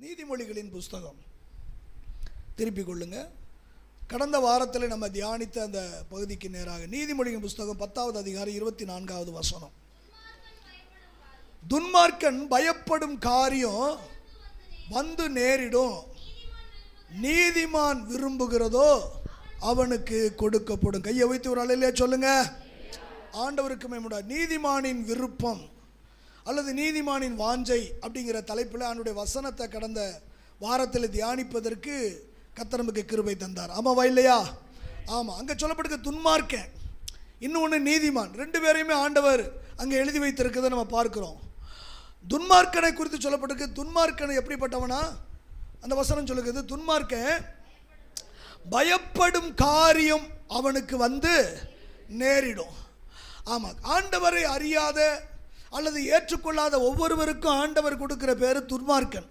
நீதிமொழிகளின் புஸ்தகம் திருப்பிக் கொள்ளுங்க. கடந்த வாரத்தில் நம்ம தியானித்த அந்த பகுதிக்கு நேராக நீதிமொழிகளின் புஸ்தகம் 10வது அதிகாரம் 24வது வசனம். துன்மார்க்கன் பயப்படும் காரியம் வந்து நேரிடும், நீதிமான் விரும்புகிறதோ அவனுக்கு கொடுக்கப்படும். கையை வைத்து ஒரு அலையிலே சொல்லுங்க. ஆண்டவருக்கு மேம்பட நீதிமானின் விருப்பம் அல்லது நீதிமானின் வாஞ்சை அப்படிங்கிற தலைப்பில் அவனுடைய வசனத்தை கடந்த வாரத்தில் தியானிப்பதற்கு கர்த்தர் நமக்கு கிருபை தந்தார். ஆமாவா இல்லையா? ஆமாம். அங்கே சொல்லப்பட்டிருக்க துன்மார்க்கன், இன்னொன்று நீதிமான், ரெண்டு பேரையுமே ஆண்டவர் அங்கே எழுதி வைத்திருக்கிறத நம்ம பார்க்குறோம். துன்மார்க்கனை குறித்து சொல்லப்பட்டிருக்கு. துன்மார்க்கனை எப்படிப்பட்டவனா? அந்த வசனம் சொல்லுகிறது, துன்மார்க்கன் பயப்படும் காரியம் அவனுக்கு வந்து நேரிடும். ஆமாம், ஆண்டவரை அறியாத அல்லது ஏற்றுக்கொள்ளாத ஒவ்வொருவருக்கும் ஆண்டவர் கொடுக்கிற பேர் துன்மார்க்கன்.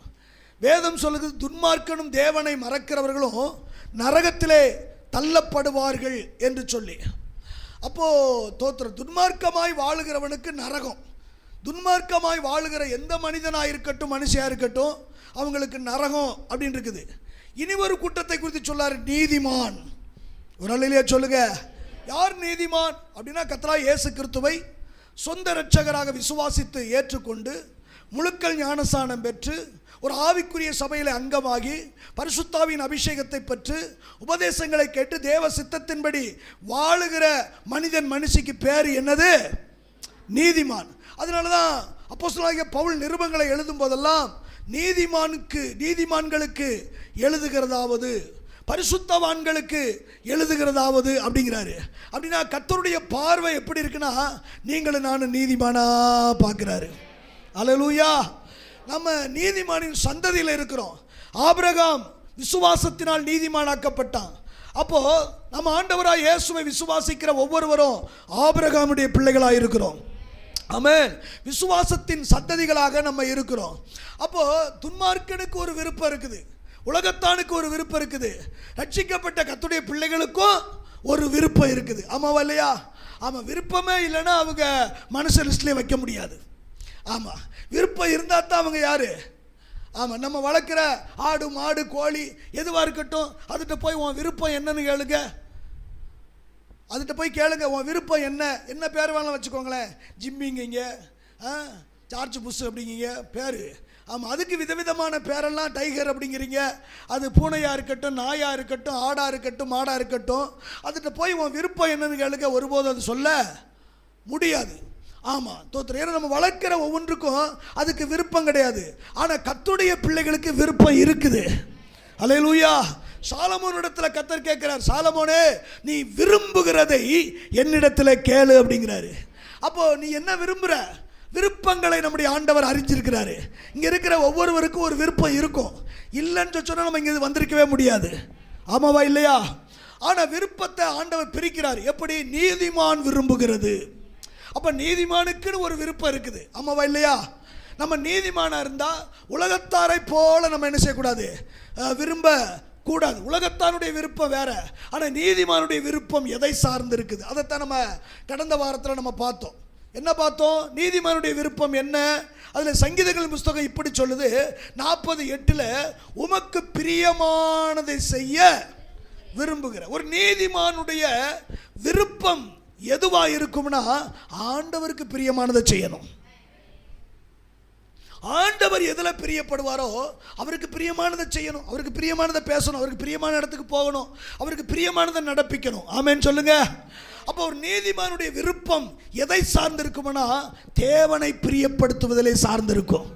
வேதம் சொல்லுகிறது, துன்மார்க்கனும் தேவனை மறக்கிறவர்களும் நரகத்திலே தள்ளப்படுவார்கள் என்று சொல்லி. அப்போது தோத்திரம், துன்மார்க்கமாய் வாழுகிறவனுக்கு நரகம். துன்மார்க்கமாய் வாழுகிற எந்த மனிதனாக இருக்கட்டும், மனுஷியாக இருக்கட்டும், அவங்களுக்கு நரகம் அப்படின்னு இருக்குது. இனி ஒரு கூட்டத்தை குறித்து சொல்லார், நீதிமான். ஒரு நாளிலேயே சொல்லுங்க, யார் நீதிமான் அப்படின்னா கர்த்தராகிய இயேசு கிறிஸ்துவை சொந்த இரட்சகராக விசுவாசித்து ஏற்றுக்கொண்டு முழுக்கல் ஞானஸ்நானம் பெற்று ஒரு ஆவிக்குரிய சபையில் அங்கமாகி பரிசுத்தாவின் அபிஷேகத்தை பெற்று உபதேசங்களை கேட்டு தேவ சித்தத்தின்படி வாழுகிற மனிதன் மனுஷிக்கு பேர் என்னது? நீதிமான். அதனால தான் அப்போஸ்தலனாகிய பவுல் நிருபங்களை எழுதும் போதெல்லாம் நீதிமான்களுக்கு எழுதுகிறதாவது, பரிசுத்தவான்களுக்கு எழுதுகிறதாவது அப்படிங்கிறாரு. அப்படின்னா கர்த்தருடைய பார்வை எப்படி இருக்குன்னா, நீங்களும் நானும் நீதிமானா பார்க்கிறாரு. அல்லேலூயா. நம்ம நீதிமானின் சந்ததியில் இருக்கிறோம். ஆபிரகாம் விசுவாசத்தினால் நீதிமானாக்கப்பட்டான். அப்போ நம்ம ஆண்டவராய் இயேசுவை விசுவாசிக்கிற ஒவ்வொருவரும் ஆபிரகாமுடைய பிள்ளைகளாக இருக்கிறோம். ஆமென். விசுவாசத்தின் சந்ததிகளாக நம்ம இருக்கிறோம். அப்போ துன்மார்க்கனுக்கு ஒரு விருப்பம் இருக்குது, உலகத்தானுக்கு ஒரு விருப்பம் இருக்குது, ரட்சிக்கப்பட்ட கர்த்தருடைய பிள்ளைகளுக்கும் ஒரு விருப்பம் இருக்குது. ஆமாவா இல்லையா? ஆமாம். விருப்பமே இல்லைன்னா அவங்க மனுஷ லிஸ்ட்லேயே வைக்க முடியாது. ஆமாம், விருப்பம் இருந்தால் தான் அவங்க யார்? ஆமாம், நம்ம வளர்க்குற ஆடு மாடு கோழி எதுவாக இருக்கட்டும், அதுகிட்ட போய் உன் விருப்பம் என்னன்னு கேளுங்க. அதுகிட்ட போய் கேளுங்க, உன் விருப்பம் என்ன பேர் வேணாலும் வச்சுக்கோங்களேன். ஜிம்மிங்கிங்க, சார்ஜ் புஷ் அப்படிங்கிங்க பேர். ஆமாம், அதுக்கு விதவிதமான பேரெல்லாம், டைகர் அப்படிங்கிறீங்க. அது பூனையாக இருக்கட்டும், நாயாக இருக்கட்டும், ஆடாக இருக்கட்டும், மாடாக இருக்கட்டும், அதுகிட்ட போய் உன் விருப்பம் என்னன்னு கேளுங்க, ஒருபோதும் அது சொல்ல முடியாது. ஆமாம், தோத்திரம். ஏன்னா நம்ம வளர்க்கிற ஒவ்வொன்றுக்கும் அதுக்கு விருப்பம் கிடையாது. ஆனால் கர்த்தருடைய பிள்ளைகளுக்கு விருப்பம் இருக்குது. அல்லேலூயா. சாலமோனிடத்தில் கர்த்தர் கேட்கிறார், சாலமோனே நீ விரும்புகிறதை என்னிடத்தில் கேளு அப்படிங்கிறாரு. அப்போ நீ என்ன விரும்புகிற? விருப்பங்களை நம்முடைய ஆண்டவர் அறிஞ்சிருக்கிறாரு. இங்கே இருக்கிற ஒவ்வொருவருக்கும் ஒரு விருப்பம் இருக்கும். இல்லைன்னு சொன்னால் நம்ம இங்கே வந்திருக்கவே முடியாது. ஆமாவா இல்லையா? ஆனால் விருப்பத்தை ஆண்டவர் பிரிக்கிறார். எப்படி? நீதிமான் விரும்புகிறது. அப்போ நீதிமானுக்குன்னு ஒரு விருப்பம் இருக்குது. ஆமாவா இல்லையா? நம்ம நீதிமானாக இருந்தால் உலகத்தாரை போல நம்ம என்ன செய்யக்கூடாது? விரும்ப கூடாது. உலகத்தானுடைய விருப்பம் வேற, ஆனால் நீதிமானுடைய விருப்பம் எதை சார்ந்து இருக்குது? அதைத்தான் நம்ம கடந்த வாரத்தில் நம்ம பார்த்தோம். என்ன பார்த்தோம்? நீதிமானுடைய விருப்பம் என்ன? அதில் சங்கீதங்களின் புஸ்தகம் இப்படி சொல்லுது, 40:8 உமக்கு பிரியமானதை செய்ய விரும்புகிற. ஒரு நீதிமானுடைய விருப்பம் எதுவா இருக்கும்னா, ஆண்டவருக்கு பிரியமானதை செய்யணும். ஆண்டவர் எதில் பிரியப்படுவாரோ அவருக்கு பிரியமானதை செய்யணும், அவருக்கு பிரியமானதை பேசணும், அவருக்கு பிரியமான இடத்துக்கு போகணும், அவருக்கு பிரியமானதை நடப்பிக்கணும். ஆமென் சொல்லுங்க. அப்போ ஒரு நீதிமானுடைய விருப்பம் எதை சார்ந்திருக்கும்னா, தேவனை பிரியப்படுத்துவதிலே சார்ந்திருக்கும்.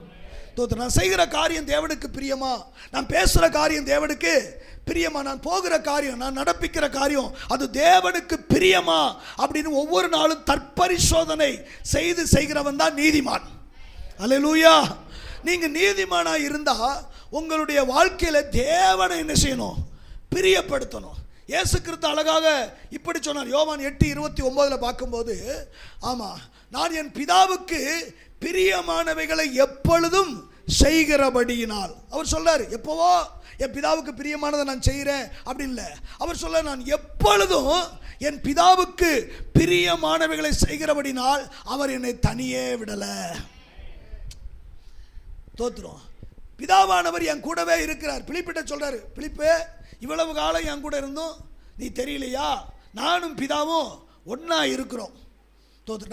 நான் செய்கிற காரியம் தேவனுக்கு பிரியமா? நான் பேசுகிற காரியம் தேவனுக்கு பிரியமா? நான் போகிற காரியம், நான் நடப்பிக்கிற காரியம் அது தேவனுக்கு பிரியமா அப்படின்னு ஒவ்வொரு நாளும் தற்பரிசோதனை செய்கிறவன் தான் நீதிமான். அல்லேலூயா. நீங்கள் நீதிமானாக இருந்தால் உங்களுடைய வாழ்க்கையில் தேவனை என்ன செய்யணும்? பிரியப்படுத்தணும். இயேசு கிறிஸ்து அழகாக இப்படி சொன்னார். யோவான் 8:29 பார்க்கும்போது, ஆமாம், நான் என் பிதாவுக்கு பிரியமானவைகளை எப்பொழுதும் செய்கிறபடியினால். அவர் சொல்றார், எப்போவோ என் பிதாவுக்கு பிரியமானதை நான் செய்கிறேன் அப்படி இல்லை. அவர் சொல்ல, நான் எப்பொழுதும் என் பிதாவுக்கு பிரியமானவைகளை செய்கிறபடினால் அவர் என்னை தனியே விடலை. தோத்துரும். பிதாவானவர் என் கூடவே இருக்கிறார். பிலிப்பிட்ட சொல்றாரு, பிலிப்பு இவ்வளவு காலம் என் கூட இருந்தும் நீ தெரியலையா? நானும் பிதாவும் ஒன்னா இருக்கிறோம்.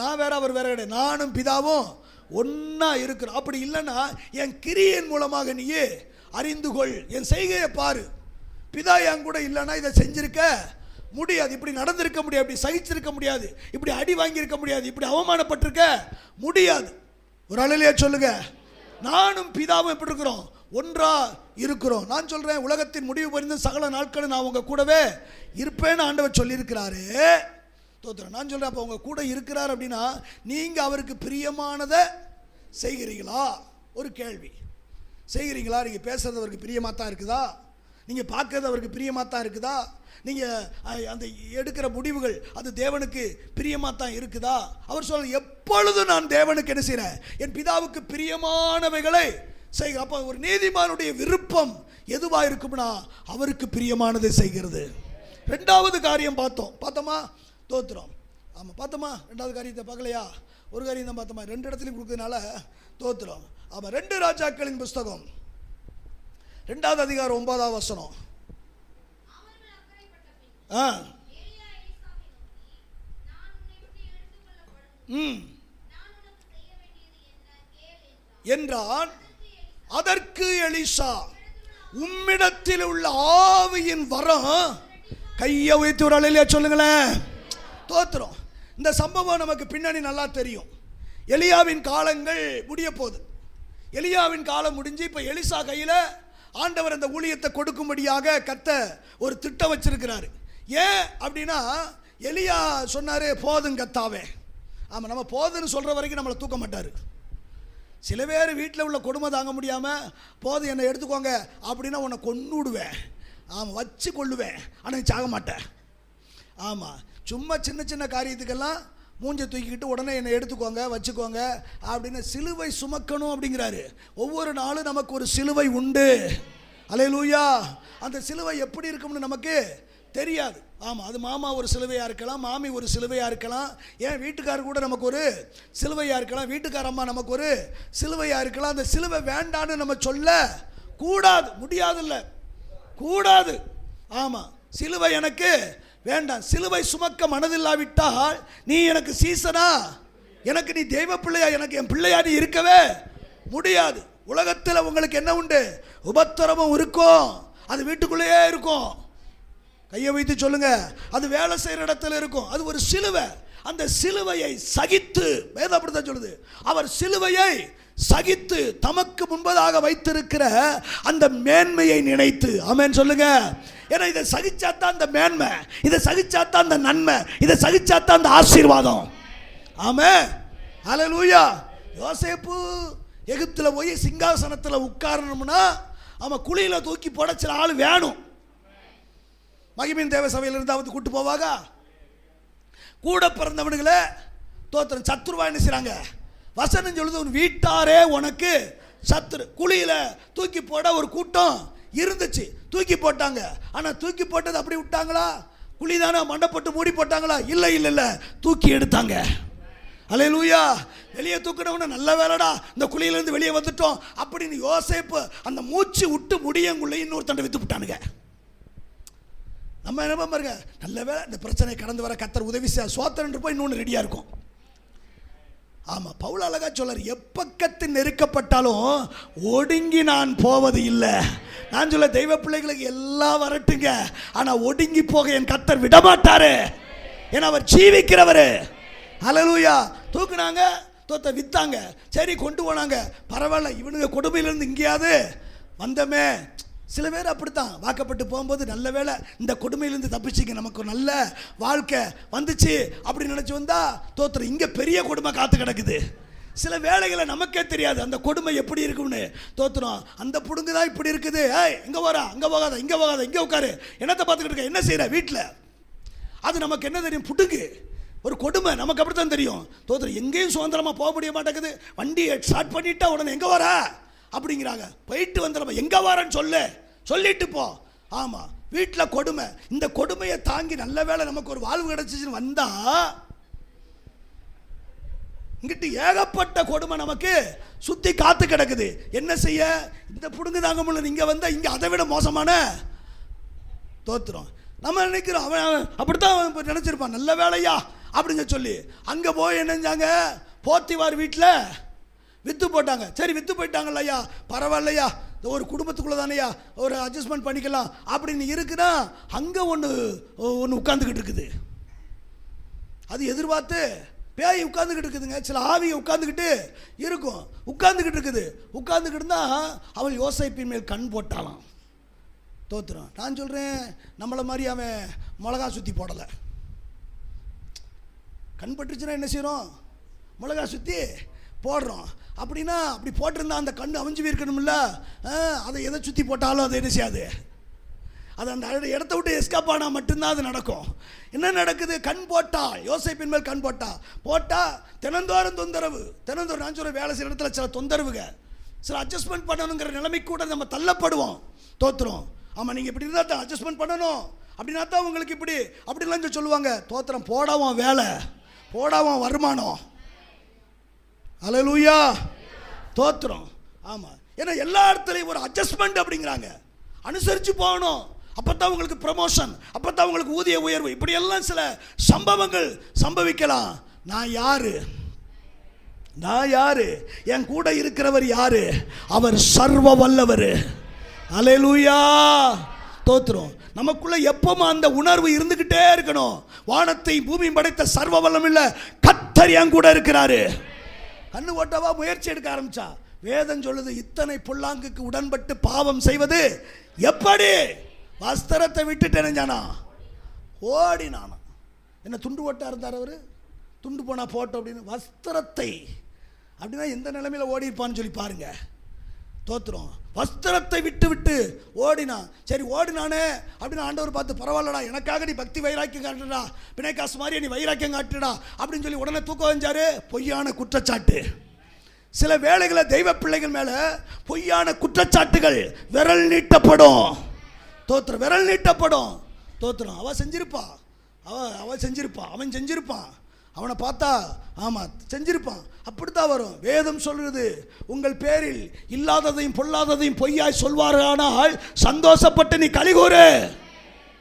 நான் வேற அவர் வேற கிடையாது, நானும் பிதாவும் ஒன்னா இருக்கிறோம். அப்படி இல்லைன்னா என் கிரியின் மூலமாக நீயே அறிந்து கொள், என் செய்கையை பாரு. பிதா என் கூட இல்லைன்னா இதை செஞ்சிருக்க முடியாது, இப்படி நடந்திருக்க முடியாது, இப்படி சகிச்சிருக்க முடியாது, இப்படி அடி வாங்கியிருக்க முடியாது, இப்படி அவமானப்பட்டிருக்க முடியாது. ஒரு அழலையா சொல்லுங்க, நானும் பிதாவும் எப்படி இருக்கிறோம்? ஒன்றா இருக்கிறோம். நான் சொல்றேன், உலகத்தின் முடிவு பரிந்து சகல நாட்களும் நான் உங்க கூடவே இருப்பேன்னு ஆண்டவர் சொல்லியிருக்கிறாரு. தோத்திரம். நான் சொல்றேன், அப்போ உங்க கூட இருக்கிறார் அப்படின்னா நீங்க அவருக்கு பிரியமானதை செய்கிறீங்களா? ஒரு கேள்வி. செய்கிறீங்களா? நீங்க பேசுறது அவருக்கு பிரியமாக தான் இருக்குதா? நீங்க பார்க்கறது அவருக்கு பிரியமாக தான் இருக்குதா? நீங்க அந்த எடுக்கிற முடிவுகள் அது தேவனுக்கு பிரியமாக தான் இருக்குதா? அவர் சொல்ற, எப்பொழுதும் நான் தேவனுக்கு என்ன செய்றேன்? என் பிதாவுக்கு பிரியமானவைகளை செய்கிறேன். அப்போ ஒரு நீதிமானுடைய விருப்பம் எதுவாக இருக்கும்னா அவருக்கு பிரியமானதை செய்கிறது. ரெண்டாவது காரியம் பார்த்தோமா? தோத்திரம். ஆமாம், பார்த்தோமா? ரெண்டாவது காரியத்தை பார்க்கலையா? ஒரு காரியம் தான் பார்த்தோமா? ரெண்டு இடத்துலையும் கொடுக்கறதுனால தோத்திரம். ஆமாம், 2 ராஜாக்களின் புஸ்தகம் 2வது அதிகாரம் 9வது வசனம். என்றான். அதற்கு எலிசா, உம்மிடத்தில் உள்ள ஆவியின் வரம், கையை வைத்து ஒரு அலையில சொல்லுங்களேன். தோத்திரம். இந்த சம்பவம் நமக்கு பின்னணி நல்லா தெரியும். எலியாவின் காலங்கள் முடிய போகுது. எலியாவின் காலம் முடிஞ்சு இப்போ எலிசா கையில் ஆண்டவர் அந்த ஊழியத்தை கொடுக்கும்படியாக கர்த்தர் ஒரு திட்டம் வச்சிருக்கிறாரு. ஏன் அப்படின்னா, எலியா சொன்னார், போதும் கர்த்தாவே. ஆமாம், நம்ம போதுன்னு சொல்கிற வரைக்கும் நம்மளை தூக்க மாட்டார். சில பேர் வீட்டில் உள்ள கொடுமை தாங்க முடியாமல், போதும் என்னை எடுத்துக்கோங்க அப்படின்னா உன்னை கொன்னு விடுவேன். ஆமாம், வச்சு கொள்ளுவேன், ஆனால் சாக மாட்டேன். ஆமாம், சும்மா சின்ன சின்ன காரியத்துக்கெல்லாம் மூஞ்சை தூக்கிக்கிட்டு உடனே என்னை எடுத்துக்கோங்க, வச்சுக்கோங்க அப்படின்னு சிலுவை சுமக்கணும் அப்படிங்கிறாரு. ஒவ்வொரு நாளும் நமக்கு ஒரு சிலுவை உண்டு. அல்லேலூயா. அந்த சிலுவை எப்படி இருக்கும்னு நமக்கு தெரியாது. ஆமாம், அது மாமா ஒரு சிலுவையாக இருக்கலாம், மாமி ஒரு சிலுவையாக இருக்கலாம், ஏன் வீட்டுக்காரர் கூட நமக்கு ஒரு சிலுவையாக இருக்கலாம், வீட்டுக்கார அம்மா நமக்கு ஒரு சிலுவையாக இருக்கலாம். அந்த சிலுவை வேண்டான்னு நம்ம சொல்ல கூடாது, முடியாதுல்ல, கூடாது. ஆமாம், சிலுவை எனக்கு வேண்டாம். சிலுவை சுமக்க மனதில்லாவிட்டால் நீ எனக்கு சீசனா, எனக்கு நீ தெய்வ பிள்ளையா, எனக்கு என் பிள்ளையா நீ இருக்கவே முடியாது. உலகத்தில் உங்களுக்கு என்ன உண்டு? உபத்திரமும் இருக்கும், அது வீட்டுக்குள்ளேயே இருக்கும். கையை வைத்து சொல்லுங்க, அது வேலை செய்கிற இடத்துல இருக்கும். அது ஒரு சிலுவை. அந்த சிலுவையை சகித்து, வேதம் அப்படித்தான் சொல்லுது, அவர் சிலுவையை சகித்து தமக்கு முன்பதாக வைத்திருக்கிற அந்த மேன்மையை நினைத்து, ஆமென் சொல்லுங்க. ஏன்னா இதை சகிச்சாத்தான் அந்த மேன்மை, இதை சகிச்சாத்தான் அந்த நன்மை, இதை சகிச்சாத்தான் அந்த ஆசீர்வாதம். ஆமென், ஹல்லேலூயா. யோசேப்பு எகிப்தில் போய் சிங்காசனத்தில் உட்காரணும்னா அவன் குழியில் தூக்கி போட சில ஆள் வேணும். மகிமையின் தேவ சபையில் இருந்தாவது கூட்டு போவாங்க. கூட பிறந்தவனுங்களே தோத்திரம் சத்துருவா என்ன செய்றாங்க? வசனம் சொல்லுது, உன் வீட்டாரே உனக்கு சத்துரு. குழியில் தூக்கி போட ஒரு கூட்டம் இருந்துச்சு, தூக்கி போட்டாங்க. ஆனால் தூக்கி போட்டது அப்படி விட்டாங்களா? குழி தானே, மண்டை போட்டு மூடி போட்டாங்களா? இல்லை இல்லை இல்லை, தூக்கி எடுத்தாங்க. அல்லேலூயா. வெளியே தூக்கினவன நல்ல வேலைடா, இந்த குழியிலேருந்து வெளியே வந்துட்டோம் அப்படின்னு யோசேப்பு அந்த மூச்சு விட்டு முடியங்குள்ள இன்னொருத்தண்டை வித்து விட்டானுங்க. நம்ம என்ன பாருங்க, நல்ல வேலை இந்த பிரச்சனை கடந்து வர கர்த்தர் உதவி சோத்திரன்று போய் இன்னொன்று ரெடியாக இருக்கும். ஆமாம், பவுல் அழகா சொல்றார், எப்பக்கத்தில் நெருக்கப்பட்டாலும் ஒடுங்கி நான் போவது இல்லை. நான் சொல்ல, தெய்வ பிள்ளைகளுக்கு எல்லாம் வரட்டுங்க, ஆனால் ஒடுங்கி போக என் கர்த்தர் விடமாட்டாரு. ஏன்னா அவர் ஜீவிக்கிறவர். ஹல்லேலூயா. தூக்குனாங்க, தோத்த வித்தாங்க, சரி கொண்டு போனாங்க, பரவாயில்ல, இவனுங்க கொடுமையிலிருந்து இங்கேயாவது வந்தமே. சில பேர் அப்படித்தான் வாக்கப்பட்டு போகும்போது, நல்ல வேலை இந்த கொடுமையிலேருந்து தப்பிச்சிங்க, நமக்கு ஒரு நல்ல வாழ்க்கை வந்துச்சு அப்படின்னு நினச்சி வந்தா தோத்துற இங்கே பெரிய கொடுமை காத்து கிடக்குது. சில வேலைகளை நமக்கே தெரியாது அந்த கொடுமை எப்படி இருக்கும்னு தோத்துறோம். அந்த புடுங்கு தான் இப்படி இருக்குது, ஏய் இங்கே வரா, அங்கே போகாத, இங்கே போகாத, இங்கே உட்காரு, என்னத்தை பார்த்துக்கிட்டு இருக்க, என்ன செய்கிற வீட்டில், அது நமக்கு என்ன தெரியும்? புடுங்கு, ஒரு கொடுமை நமக்கு அப்படி தான் தெரியும். தோத்துற எங்கேயும் சுதந்திரமாக போக முடிய மாட்டேங்குது, வண்டியை ஸ்டார்ட் பண்ணிட்டா உடனே எங்கே வர அப்படிங்கிறாங்க. போயிட்டு வந்துடுறோம், எங்கே வரேன்னு சொல்லிட்டு போ. ஆமாம், வீட்டில் கொடுமை. இந்த கொடுமையை தாங்கி நல்ல வேலை நமக்கு ஒரு வாழ்வு கிடச்சிச்சுன்னு வந்தா இங்கிட்டு ஏகப்பட்ட கொடுமை நமக்கு சுற்றி காத்து கிடக்குது. என்ன செய்ய? இந்த புடுங்கு தாங்க முடியல. இங்கே வந்தால் இங்கே அதை விட மோசமான தோத்துறோம். நம்ம நினைக்கிறோம் அவன் அப்படித்தான் நினச்சிருப்பான், நல்ல வேலையா அப்படிங்க சொல்லி. அங்கே போய் என்னஞ்சாங்க, போத்திவார் வீட்டில் விற்று போட்டாங்க. சரி விற்று போயிட்டாங்கல்ல ஐயா, பரவாயில்லையா, ஒரு குடும்பத்துக்குள்ளே தானேயா, ஒரு அட்ஜஸ்ட்மெண்ட் பண்ணிக்கலாம் அப்படின்னு இருக்குன்னா அங்கே ஒன்று உட்காந்துக்கிட்டு இருக்குது. அது எதிர்பார்த்து பேய் உட்காந்துக்கிட்டு இருக்குதுங்க. சில ஆவியை உட்காந்துக்கிட்டு இருக்கும், உட்காந்துக்கிட்டு இருக்குது. உட்காந்துக்கிட்டு தான் அவள் யோசேப்பின் மேல் கண் போட்டாலாம். தோத்துறான். நான் சொல்கிறேன், நம்மளை மாதிரி அவன் மிளகா சுற்றி போடலை. கண் பட்டுச்சுன்னா என்ன செய்கிறோம்? மிளகா சுற்றி போடுறோம். அப்படின்னா அப்படி போட்டிருந்தா அந்த கண் அவிஞ்சு இருக்கணும்ல. அதை எதை சுற்றி போட்டாலும் அது என்ன செய்யாது, அது அந்த இடத்த விட்டு எஸ்கேப் ஆனால் மட்டும்தான் அது நடக்கும். என்ன நடக்குது? கண் போட்டால், யோசேப்பின் மேல் கண் போட்டால் தினந்தோறும் தொந்தரவு. தினந்தோறும் நான் சொல்ல வேலை செய்கிற இடத்துல சில தொந்தரவுங்க, சில அட்ஜஸ்ட்மெண்ட் பண்ணணுங்கிற நிலைமைக்கு கூட நம்ம தள்ளப்படுவோம். தோத்துறோம். ஆமாம், நீங்கள் இப்படி இருந்தால் தான் அட்ஜஸ்ட்மெண்ட் பண்ணணும், அப்படின்னா தான் உங்களுக்கு இப்படி அப்படிலாம் சொல்லுவாங்க. தோத்திரம். போடாவும் வேலை, போடாவும் வருமானம். அல்லேலூயா. தோத்திரம். ஆமாம், ஏன்னா எல்லா இடத்துலையும் ஒரு அட்ஜஸ்ட்மெண்ட் அப்படிங்கிறாங்க. அனுசரித்து போகணும், அப்போ தான் உங்களுக்கு ப்ரமோஷன், அப்போ தான் உங்களுக்கு ஊதிய உயர்வு. இப்படியெல்லாம் சில சம்பவங்கள் சம்பவிக்கலாம். நான் யாரு? என் கூட இருக்கிறவர் யாரு? அவர் சர்வ வல்லவர். அல்லேலூயா. தோத்திரம். நமக்குள்ள எப்பவும் அந்த உணர்வு இருந்துகிட்டே இருக்கணும். வானத்தை பூமியும் படைத்த சர்வ வல்லம் இல்ல, கர்த்தர் என் கூட இருக்கிறாரு. கண்ணு ஓட்டவா முயற்சி எடுக்க ஆரம்பிச்சா, வேதம் சொல்லுது, இத்தனை பொல்லாங்குக்கு உடன்பட்டு பாவம் செய்வது எப்படி? வஸ்திரத்தை விட்டுட்டு நினைஞ்சானா, ஓடினானா. என்ன துண்டு ஓட்டா இருந்தார் அவரு? துண்டு போனா போட்டோம் அப்படின்னு. வஸ்திரத்தை அப்படின்னா எந்த நிலைமையில ஓடி இருப்பான்னு சொல்லி பாருங்க. தோத்துறோம். வஸ்திரத்தை விட்டு ஓடினான். சரி ஓடினானே அப்படின்னு ஆண்டவர் பார்த்து, பரவாயில்லடா, எனக்காக நீ பக்தி வைராக்கியம் காட்டுடா, பிணைக்காசு மாதிரி நீ வைராக்கியம் காட்டுடா அப்படின்னு சொல்லி உடனே தூக்கம் வந்தாரு. பொய்யான குற்றச்சாட்டு. சில வேளைகளை தெய்வ பிள்ளைகள் மேல பொய்யான குற்றச்சாட்டுகள் விரல் நீட்டப்படும். தோத்திரம். விரல் நீட்டப்படும். தோத்திரம். அவன் செஞ்சிருப்பான், அவன் செஞ்சிருப்பான். அவனை பார்த்தா ஆமாம் செஞ்சிருப்பான். அப்படித்தான் வரும். வேதம் சொல்கிறது, உங்கள் பேரில் இல்லாததையும் பொல்லாததையும் பொய்யாய் சொல்வார்கள், சந்தோஷப்பட்டு நீ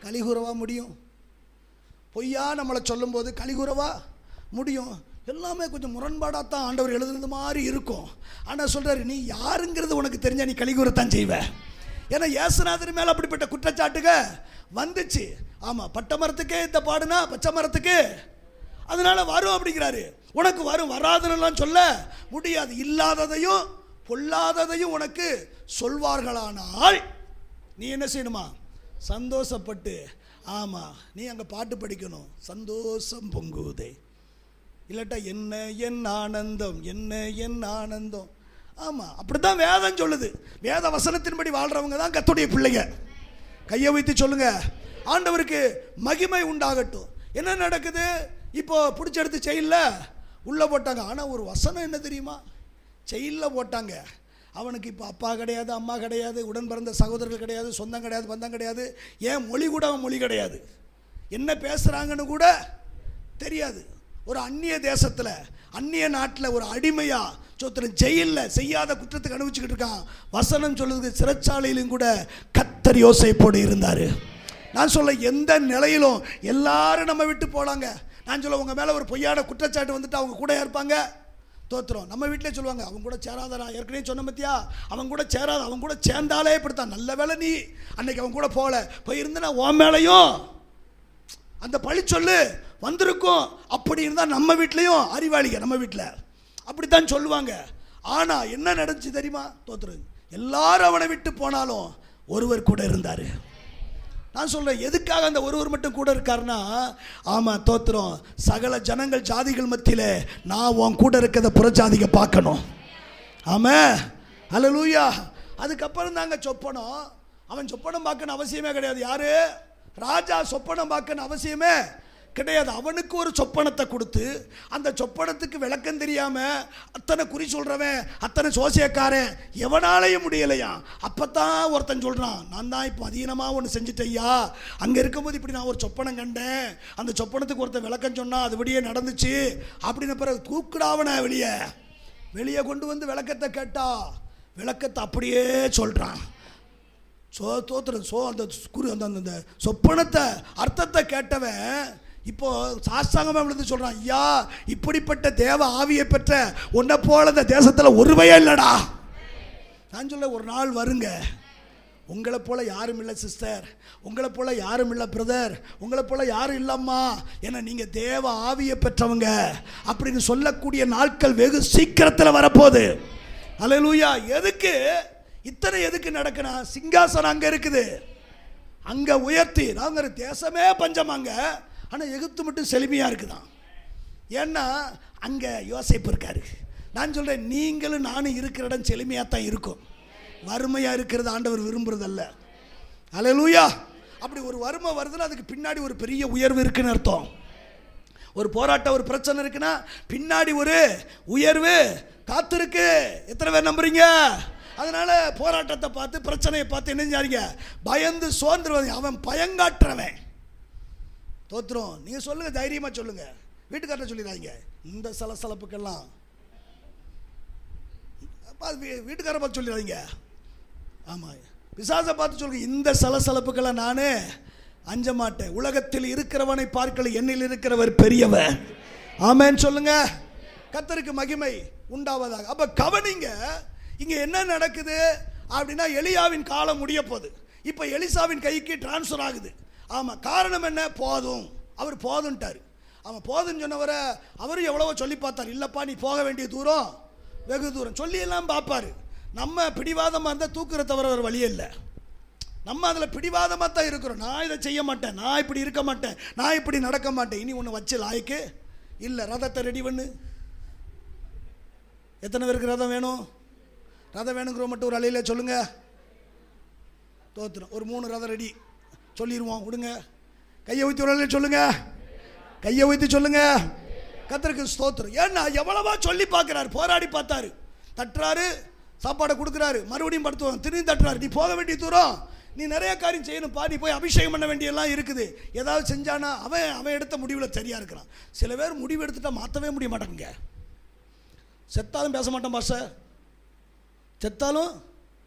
கலிகூறவா முடியும்? பொய்யா நம்மளை சொல்லும் போது கலிகூறவா முடியும்? எல்லாமே கொஞ்சம் முரண்பாடாக ஆண்டவர் எழுதுனது மாதிரி இருக்கும். ஆனால் சொல்கிறாரு, நீ யாருங்கிறது உனக்கு தெரிஞ்சா நீ கலிகூறத்தான் செய்வ. ஏன்னா இயேசுநாதர் மேலே அப்படிப்பட்ட குற்றச்சாட்டுக வந்துச்சு. ஆமாம், பட்டை மரத்துக்கே இந்த பாடுனா பச்சை மரத்துக்கு அதனால வரும் அப்படிங்கிறாரு. உனக்கு வரும், வராதுன்னெல்லாம் சொல்ல முடியாது. இல்லாததையும் பொல்லாததையும் உனக்கு சொல்வார்களானால் நீ என்ன செய்யணுமா? சந்தோஷப்பட்டு. ஆமாம், நீ அங்கே பாட்டு படிக்கணும், சந்தோஷம் பொங்குதே. இல்லாட்டா என்ன என் ஆனந்தம், என்ன என் ஆனந்தம். ஆமாம், அப்படித்தான் வேதம் சொல்லுது. வேத வசனத்தின்படி வாழ்கிறவங்க தான் கர்த்தருடைய பிள்ளைங்க. கையை வைத்து சொல்லுங்க, ஆண்டவருக்கு மகிமை உண்டாகட்டும். என்ன நடக்குது? இப்போ பிடிச்செடுத்து செயலில் உள்ளே போட்டாங்க. ஆனால் ஒரு வசனம் என்ன தெரியுமா? செயலில் போட்டாங்க. அவனுக்கு இப்போ அப்பா கிடையாது, அம்மா கிடையாது, உடன் பிறந்த சகோதரர்கள் கிடையாது, சொந்தம் கிடையாது, பந்தம் கிடையாது. ஏன் மொழி கூட அவன் மொழி கிடையாது, என்ன பேசுகிறாங்கன்னு கூட தெரியாது. ஒரு அந்நிய தேசத்தில், அந்நிய நாட்டில் ஒரு அடிமையா சொத்துறன் ஜெயிலில் செய்யாத குற்றத்துக்கு அனுபவிச்சுக்கிட்டு இருக்கான். வசனம் சொல்லுது, சிறைச்சாலையிலும் கூட கர்த்தர் யோசேப்போடு இருந்தார். நான் சொல்ல, எந்த நிலையிலும் எல்லாரும் நம்ம விட்டு போலாங்க. நான் சொல்ல, உங்கள் மேலே ஒரு பொய்யான குற்றச்சாட்டு வந்துட்டு அவங்க கூட இருப்பாங்க. தோத்துறோம். நம்ம வீட்டிலே சொல்லுவாங்க, அவங்க கூட சேராதரா, ஏற்கனவே சொன்ன பத்தியா, அவங்க கூட சேராத, அவங்க கூட சேர்ந்தாலே இப்படித்தான். நல்ல வேலை நீ அன்னைக்கு அவங்க கூட போகல, போயிருந்தா உன் மேலையும் அந்த பழி சொல்லு வந்திருக்கும். அப்படி இருந்தால் நம்ம வீட்லேயும் அறிவாளிங்க, நம்ம வீட்டில் அப்படித்தான் சொல்லுவாங்க. ஆனால் என்ன நடந்துச்சு தெரியுமா? தோத்துறது. எல்லாரும் அவனை விட்டு போனாலும் ஒருவர் கூட இருந்தார். நான் சொல்கிறேன், எதுக்காக அந்த ஒருவர் மட்டும் கூட இருக்காருன்னா, ஆமாம் தோத்துறோம், சகல ஜனங்கள் ஜாதிகள் மத்தியில் நான் உன் கூட இருக்கிறத புறஜாதிக பார்க்கணும். ஆமாம், அல்லேலூயா. அதுக்கப்புறம் தாங்க சொப்பனம். அவன் சொப்பனம் பார்க்கணும் அவசியமே கிடையாது. யாரு? ராஜா சொப்பனம் பார்க்கணும் அவசியமே கிடையாது. அவனுக்கு ஒரு சொப்பனத்தை கொடுத்து அந்த சொப்பனத்துக்கு விளக்கம் தெரியாமல் அத்தனை குறி சொல்கிறவன், அத்தனை சோசியக்காரன் எவனாலையும் முடியலையா. அப்போ தான் ஒருத்தன் சொல்கிறான், நான் தான் இப்போ அதீனமாக ஒன்று செஞ்சுட்டையா, அங்கே இருக்கும்போது இப்படி நான் ஒரு சொப்பனம் கண்டேன், அந்த சொப்பனத்துக்கு ஒருத்தன் விளக்கம் சொன்னால் அது வெளியே நடந்துச்சு அப்படின்னு. பிறகு தூக்குடாவன வெளியே கொண்டு வந்து விளக்கத்தை கேட்டா விளக்கத்தை அப்படியே சொல்கிறான். அந்த அந்த சொப்பனத்தை அர்த்தத்தை கேட்டவன் இப்போ சாஸ்தாங்கமாக விழுந்து சொல்கிறான், ஐயா இப்படிப்பட்ட தேவ ஆவியை பெற்ற உன்னை போல இந்த தேசத்தில் ஒருவையே இல்லைடா. நான் சொல்ல ஒரு நாள் வருங்க, உங்களை போல் யாரும் இல்லை சிஸ்டர், உங்களை போல் யாரும் இல்லை பிரதர், உங்களை போல் யாரும் இல்லைம்மா, ஏன்னா நீங்கள் தேவ ஆவியை பெற்றவங்க அப்படின்னு சொல்லக்கூடிய நாட்கள் வெகு சீக்கிரத்தில் வரப்போகுது. அல்லேலூயா. எதுக்கு இத்தனை எதுக்கு நடக்குனா, சிங்காசனம் அங்கே இருக்குது, அங்கே உயர்த்தி நாங்கள் தேசமே பஞ்சமாங்க, ஆனால் எகிப்து மட்டும் செழுமையாக இருக்குதான். ஏன்னா அங்கே யோசேப்பு இருக்காரு. நான் சொல்கிறேன், நீங்களும் நானும் இருக்கிற இடம் செழுமையாக தான் இருக்கும். வறுமையாக இருக்கிறது ஆண்டவர் விரும்புறதல்ல. அல்லேலூயா. அப்படி ஒரு வறுமை வருதுன்னா அதுக்கு பின்னாடி ஒரு பெரிய உயர்வு இருக்குன்னு அர்த்தம். ஒரு போராட்டம், ஒரு பிரச்சனை இருக்குன்னா பின்னாடி ஒரு உயர்வு காத்திருக்கு. எத்தனை பேர் நம்புறீங்க? அதனால போராட்டத்தை பார்த்து பிரச்சனையை பார்த்து என்ன செஞ்சாருங்க, பயந்து சோர்ந்துருவாங்க. அவன் பயங்காட்டுறவன். தோத்துரும். நீங்கள் சொல்லுங்கள், தைரியமாக சொல்லுங்கள், வீட்டுக்காரட்ட சொல்லிடாதீங்க இந்த சலசலப்புக்கெல்லாம். வீட்டுக்கார பார்த்து சொல்லிடாதீங்க. ஆமாம், பிசாசை பார்த்து சொல்லுங்க, இந்த சலசலப்புக்கெல்லாம் நான் அஞ்ச மாட்டேன், உலகத்தில் இருக்கிறவனை பார்க்கல என்னில் இருக்கிறவர் பெரியவர். ஆமேன்னு சொல்லுங்க. கர்த்தருக்கு மகிமை உண்டாவதாக. அப்போ கவனிங்க, இங்கே என்ன நடக்குது அப்படின்னா, எலியாவின் காலம் முடிய போகுது. இப்போ எலிசாவின் கைக்கு டிரான்ஸ்ஃபர் ஆகுது. ஆமாம், காரணம் என்ன? போதும். அவர் போதுன்ட்டார். ஆமாம், போதுன்னு சொன்னவரை அவரும் எவ்வளவோ சொல்லி பார்த்தார். இல்லைப்பா நீ போக வேண்டிய தூரம் வெகு தூரம் சொல்லியெல்லாம் பார்ப்பார். நம்ம பிடிவாதமாக இருந்தால் தூக்குற தவிர ஒரு வழியே இல்லை. நம்ம அதில் பிடிவாதமாக தான் இருக்கிறோம். நான் இதை செய்ய மாட்டேன், நான் இப்படி இருக்க மாட்டேன், நான் இப்படி நடக்க மாட்டேன். இனி ஒன்று வச்சு லாய்க்கு இல்லை. ரதத்தை ரெடி பண்ணு. எத்தனை பேருக்கு ரதம் வேணும்? ரதம் வேணுங்கிற மட்டும் ஒரு அலையில் சொல்லுங்கள். தோத்துரும். ஒரு 3 ரதம் ரெடி சொல்லிடுவோம். விடுங்க. கையை ஊற்றி ஒரு அலையில் சொல்லுங்கள். கையை ஊற்றி சொல்லுங்கள். கர்த்தருக்கு ஸ்தோத்திரம். ஏன்னா எவ்வளவா சொல்லி பார்க்குறாரு, போராடி பார்த்தாரு, தட்டுறாரு, சாப்பாடை கொடுக்குறாரு, மறுபடியும் படுத்துவாங்க, திரும்பி தட்டுறாரு. நீ போக வேண்டிய தூரம், நீ நிறைய காரியம் செய்யணும்ப்பா, நீ போய் அபிஷேகம் பண்ண வேண்டியெல்லாம் இருக்குது. ஏதாவது செஞ்சானா அவன் எடுத்த முடிவில் சரியாக இருக்கிறான். சில பேர் முடிவு எடுத்துட்டா மாற்றவே முடிய மாட்டாங்க. செத்தாலும் பேச மாட்டேன் பாஸ்டர். செத்தாலும்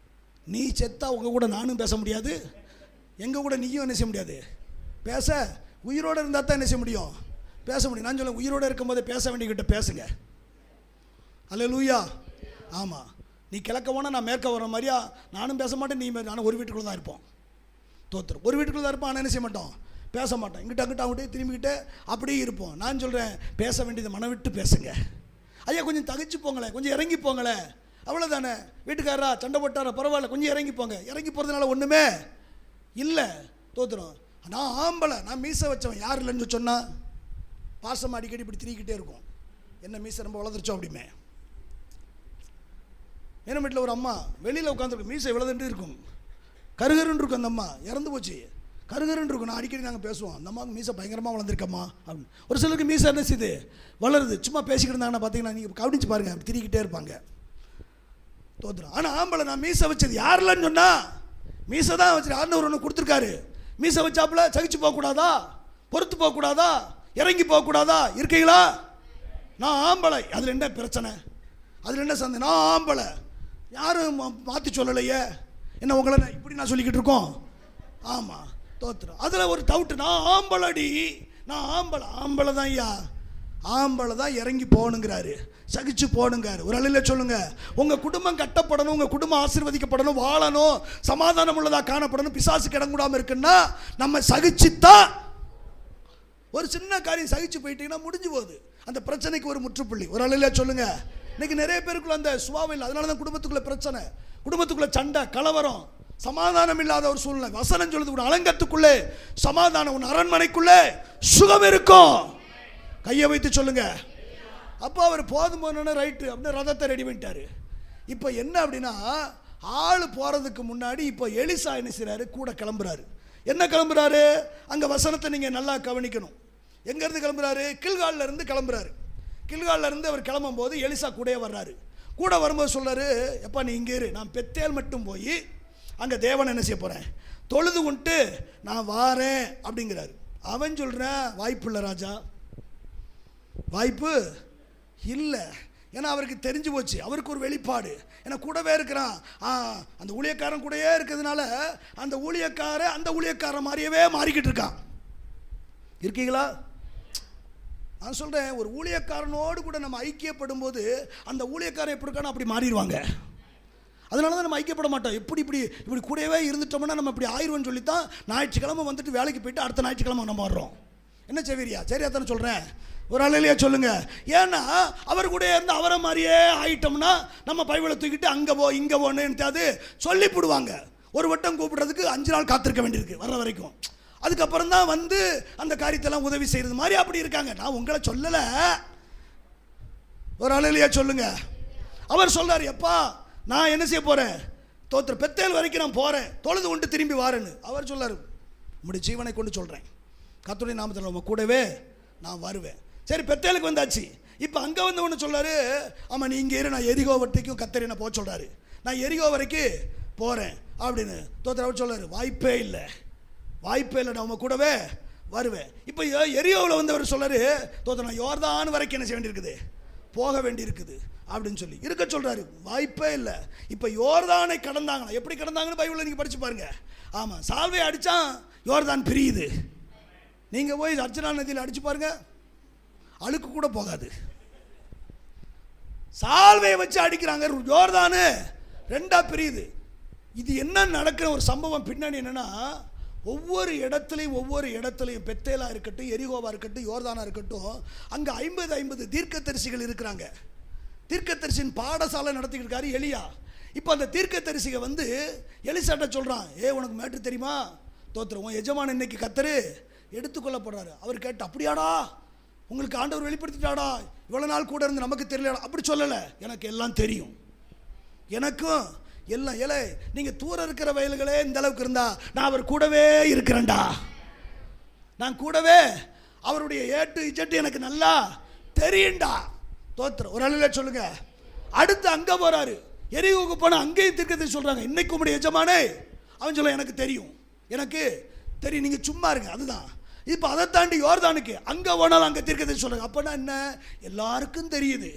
நீ செத்தா உங்கள் கூட நானும் பேச முடியாது, எங்கள் கூட நீயும் என்ன செய்ய முடியாது பேச. உயிரோடு இருந்தால் தான் என்ன செய்ய முடியும், பேச முடியும். நான் சொல்ல உயிரோடு இருக்கும்போதே பேச வேண்டியக்கிட்ட பேசுங்க. அல்லேலூயா. ஆமாம், நீ கிழக்க போனால் நான் மேற்க வர மாதிரியா நானும் பேச மாட்டேன், நீ நானும் ஒரு வீட்டுக்குள்ளே தான் இருப்போம். தோத்துரும். ஒரு வீட்டுக்குள்ளே தான் இருப்போம், ஆனால் என்ன செய்ய மாட்டோம், பேச மாட்டோம். இங்கிட்ட அங்கிட்ட அவங்ககிட்ட திரும்பிக்கிட்டு அப்படியே இருப்போம். நான் சொல்கிறேன், பேச வேண்டியதை மனம் விட்டு பேசுங்க. ஐயா கொஞ்சம் தகைச்சு போங்களேன், கொஞ்சம் இறங்கி போங்களேன், அவ்வளோதானே. வீட்டுக்காரரா சண்டை போட்டாரா பரவாயில்ல, கொஞ்சம் இறங்கி போங்க. இறங்கி போகிறதுனால ஒன்றுமே இல்லை. தோத்துரும். நான் ஆம்பளை, நான் மீசை வச்சவன், யார் இல்லைன்னு சொன்னால் பாசமாக அடிக்கடி இப்படி திரிக்கிட்டே இருக்கும். என்ன மீசை ரொம்ப வளர்ந்துருச்சோம் அப்படிமே. என்ன வீட்டில் ஒரு அம்மா வெளியில் உட்காந்துருக்கும், மீசை இவ்வளோதுன்ட்டு இருக்கும், கருகருன்னு இருக்கும். அந்த அம்மா இறந்து போச்சு, கருகருன்னு இருக்கும். நான் அடிக்கடி நாங்கள் பேசுவோம், அந்த அம்மாவுக்கு மீசை பயங்கரமாக வளர்ந்துருக்கம்மா அப்படின்னு. ஒரு சிலருக்கு மீசை என்ன செய்யுது, வளருது. சும்மா பேசிக்கிட்டு இருந்தாங்கன்னா பார்த்தீங்கன்னா நீங்கள் கவனிச்சு பாருங்கள், அப்படி திரிக்கிட்டே இருப்பாங்க. தோத்துரும். ஆனால் ஆம்பளை நான் மீசை வச்சது யாரில்லன்னு சொன்னால் மீசை தான் வச்சு ஆண்டவர் ஒன்று கொடுத்துருக்காரு. மீசை வச்சாப்புல சகிச்சு போகக்கூடாதா, பொறுத்து போகக்கூடாதா, இறங்கி போகக்கூடாதா, இருக்கீங்களா? நான் ஆம்பளை, அதில் என்ன பிரச்சனை, அதில் என்ன சந்தை? நான் ஆம்பளை, யாரும் மாற்றி சொல்லலையே. என்ன உங்களை இப்படி நான் சொல்லிக்கிட்டு இருக்கோம்? ஆமாம், தோத்துரும். அதில் ஒரு டவுட்டு, நான் ஆம்பளடி, நான் ஆம்பளை தான் ஐயா, ஆம்பளை தான் இறங்கி போகணுங்கிறாரு, சகிச்சு போகணுங்கிறாரு. ஒரு அலையில் சொல்லுங்க, உங்கள் குடும்பம் கட்டப்படணும், உங்கள் குடும்பம் ஆசீர்வதிக்கப்படணும், வாழணும், சமாதானம் உள்ளதாக காணப்படணும், பிசாசுக்கு இடம் கூடாமல் இருக்குன்னா நம்ம சகிச்சுத்தான். ஒரு சின்ன காரியம் சகிச்சு போயிட்டீங்கன்னா முடிஞ்சு போகுது, அந்த பிரச்சனைக்கு ஒரு முற்றுப்புள்ளி. ஒரு அலையில் சொல்லுங்க. இன்னைக்கு நிறைய பேருக்குள்ள அந்த சுபாவம் இல்லை, அதனால தான் குடும்பத்துக்குள்ள பிரச்சனை, குடும்பத்துக்குள்ள சண்டை, கலவரம், சமாதானம் இல்லாத ஒரு சூழ்நிலை. வசனம் சொல்லுது, கூட அலங்கத்துக்குள்ளே சமாதானம், உன் அரண்மனைக்குள்ளே சுகம் இருக்கும். கையை வைத்து சொல்லுங்க. அப்போ அவர் போதும் போனோன்னு ரைட்டு அப்படின்னு ரதத்தை ரெடி பண்ணிட்டாரு. இப்போ என்ன அப்படின்னா, ஆள் போகிறதுக்கு முன்னாடி இப்போ எலிசா என்ன செய்கிறாரு, கூட கிளம்புறாரு. என்ன கிளம்புறாரு? அங்கே வசனத்தை நீங்கள் நல்லா கவனிக்கணும். எங்கேருந்து கிளம்புறாரு? கில்காலில் இருந்து கிளம்புறாரு. கில்காலில் இருந்து அவர் கிளம்பும் போது எலிசா கூடயே வர்றாரு. கூட வரும்போது சொல்கிறாரு, எப்பா நீ இங்கே இரு, நான் பெத்தேல் மட்டும் போய் அங்கே தேவனை என்ன செய்ய போகிறேன், தொழுது கொண்டு நான் வாரேன் அப்படிங்கிறாரு. அவன் சொல்கிறேன், வாய்ப்பு இல்லை ராஜா, வாய்ப்பு இல்லை. ஏன்னா அவருக்கு தெரிஞ்சு போச்சு, அவருக்கு ஒரு வெளிப்பாடு, ஏன்னா கூடவே இருக்கிறான். அந்த ஊழியக்காரன் கூடயே இருக்கிறதுனால அந்த ஊழியக்காரன் மாதிரியவே மாறிக்கிட்டு இருக்கான். இருக்கீங்களா? நான் சொல்கிறேன், ஒரு ஊழியக்காரனோடு கூட நம்ம ஐக்கியப்படும் போது அந்த ஊழியக்காரன் எப்படி இருக்கானோ அப்படி மாறிடுவாங்க. அதனால தான் நம்ம ஐக்கியப்பட மாட்டோம். இப்படி கூடவே இருந்துட்டோம்னா நம்ம இப்படி ஆயிடுவோம்னு சொல்லித்தான் ஞாயிற்றுக்கிழமை வந்துட்டு வேலைக்கு போயிட்டு அடுத்த ஞாயிற்றுக்கிழமை நம்ம வர்றோம். என்ன சரியா தானே சொல்கிறேன்? ஒரு அலையிலேயே சொல்லுங்க. ஏன்னா அவர் கூட இருந்து அவரை மாதிரியே ஆயிட்டோம்னா நம்ம பைபிளை தூக்கிட்டு அங்கே போ இங்கே போன்னு சொல்லி போடுவாங்க. ஒரு வட்டம் கூப்பிடுறதுக்கு 5 நாள் காத்திருக்க வேண்டியிருக்கு வர்ற வரைக்கும். அதுக்கப்புறம் தான் வந்து அந்த காரியத்தெல்லாம் உதவி செய்கிறது மாதிரி அப்படி இருக்காங்க. நான் உங்களை சொல்லலை, ஒரு அலையிலேயே சொல்லுங்க. அவர் சொல்றாரு, எப்பா நான் என்ன செய்ய போகிறேன், தோத்திர பெத்தேல் வரைக்கும் நான் போகிறேன், தொழுது கொண்டு திரும்பி வாரேன்னு. அவர் சொல்லார், உங்களுடைய ஜீவனை கொண்டு சொல்கிறேன், கர்த்தருடைய நாமத்தில் நம்ம கூடவே நான் வருவேன். சரி, பெத்தேலுக்கு வந்தாச்சு. இப்போ அங்கே வந்து ஒன்று சொல்லாரு, ஆமாம் நீ இங்கே இரு, நான் எரிகோ வரைக்கும் கர்த்தர் என்ன போக சொல்கிறாரு, நான் எரிகோ வரைக்கும் போகிறேன் அப்படின்னு. தோத்திர அவர் சொல்லார், வாய்ப்பே இல்லை, நான் அவங்க கூடவே வருவேன். இப்போ எரியோவில் வந்து அவர் சொல்லாரு, தோத்திர நான் யோர்தான் வரைக்கும் என்ன செய்ய வேண்டியிருக்குது, போக வேண்டியிருக்குது அப்படின்னு சொல்லி இருக்க சொல்கிறாரு. வாய்ப்பே இல்லை. இப்போ யோர்தானை கடந்தாங்களா, எப்படி கடந்தாங்கன்னு பைபிளில் நீங்கள் படித்து பாருங்க. ஆமாம், சால்வை அடித்தான் யோர்தான் பிரியுது. நீங்கள் போய் அர்ச்சனா நதியில் அடித்து பாருங்க, அழுக்கு கூட போகாது. சால்வையை வச்சு அடிக்கிறாங்க, யோர்தானு 2ஆ பிரியுது. இது என்ன நடக்கிற ஒரு சம்பவம் பின்னாடி என்னன்னா, ஒவ்வொரு இடத்துலையும் பெத்தேலா இருக்கட்டும், எரிகோவா இருக்கட்டும், யோர்தானா இருக்கட்டும், அங்கே 50 தீர்க்கதரிசிகள் இருக்கிறாங்க. தீர்க்கதரிசியின் பாடசாலை நடத்திக்கிட்டு இருக்காரு எலியா. இப்போ அந்த தீர்க்கதரிசியை வந்து எலிசாட்ட சொல்கிறான், உனக்கு மேட்ரு தெரியுமா, தோத்திரம் உன் எஜமான இன்னைக்கு கர்த்தரு எடுத்துக்கொள்ளப்படுறாரு. அவர் கேட்டு, அப்படியாடா, உங்களுக்கு ஆண்டவர் வெளிப்படுத்திட்டாடா, இவ்வளோ நாள் கூட இருந்து நமக்கு தெரியலடா. அப்படி சொல்லலை, எனக்கு எல்லாம் தெரியும், எனக்கும் எல்லாம். நீங்கள் தூர இருக்கிற வயல்களே இந்த அளவுக்கு இருந்தா, நான் அவர் கூடவே இருக்கிறேன்டா, நான் கூடவே அவருடைய ஏட்டு இஜட்டு எனக்கு நல்லா தெரியும்டா. தோத்திரம் ஒரு அலையில சொல்லுங்க. அடுத்து அங்கே போகிறாரு, எரிகோவுக்கு போனால் அங்கேயும் தீர்க்கதரிசி சொல்கிறாங்க, இன்னைக்கு உங்களுடைய எஜமானே. அவன் சொல்ல, எனக்கு தெரியும், நீங்கள் சும்மா இருங்க. அதுதான். இப்போ அதை தாண்டி யோர்தானுக்கு அங்கே போனாலும் அங்கே தீர்க்கதரிசி சொல்கிறாங்க. அப்போனா என்ன, எல்லாருக்கும் தெரியுது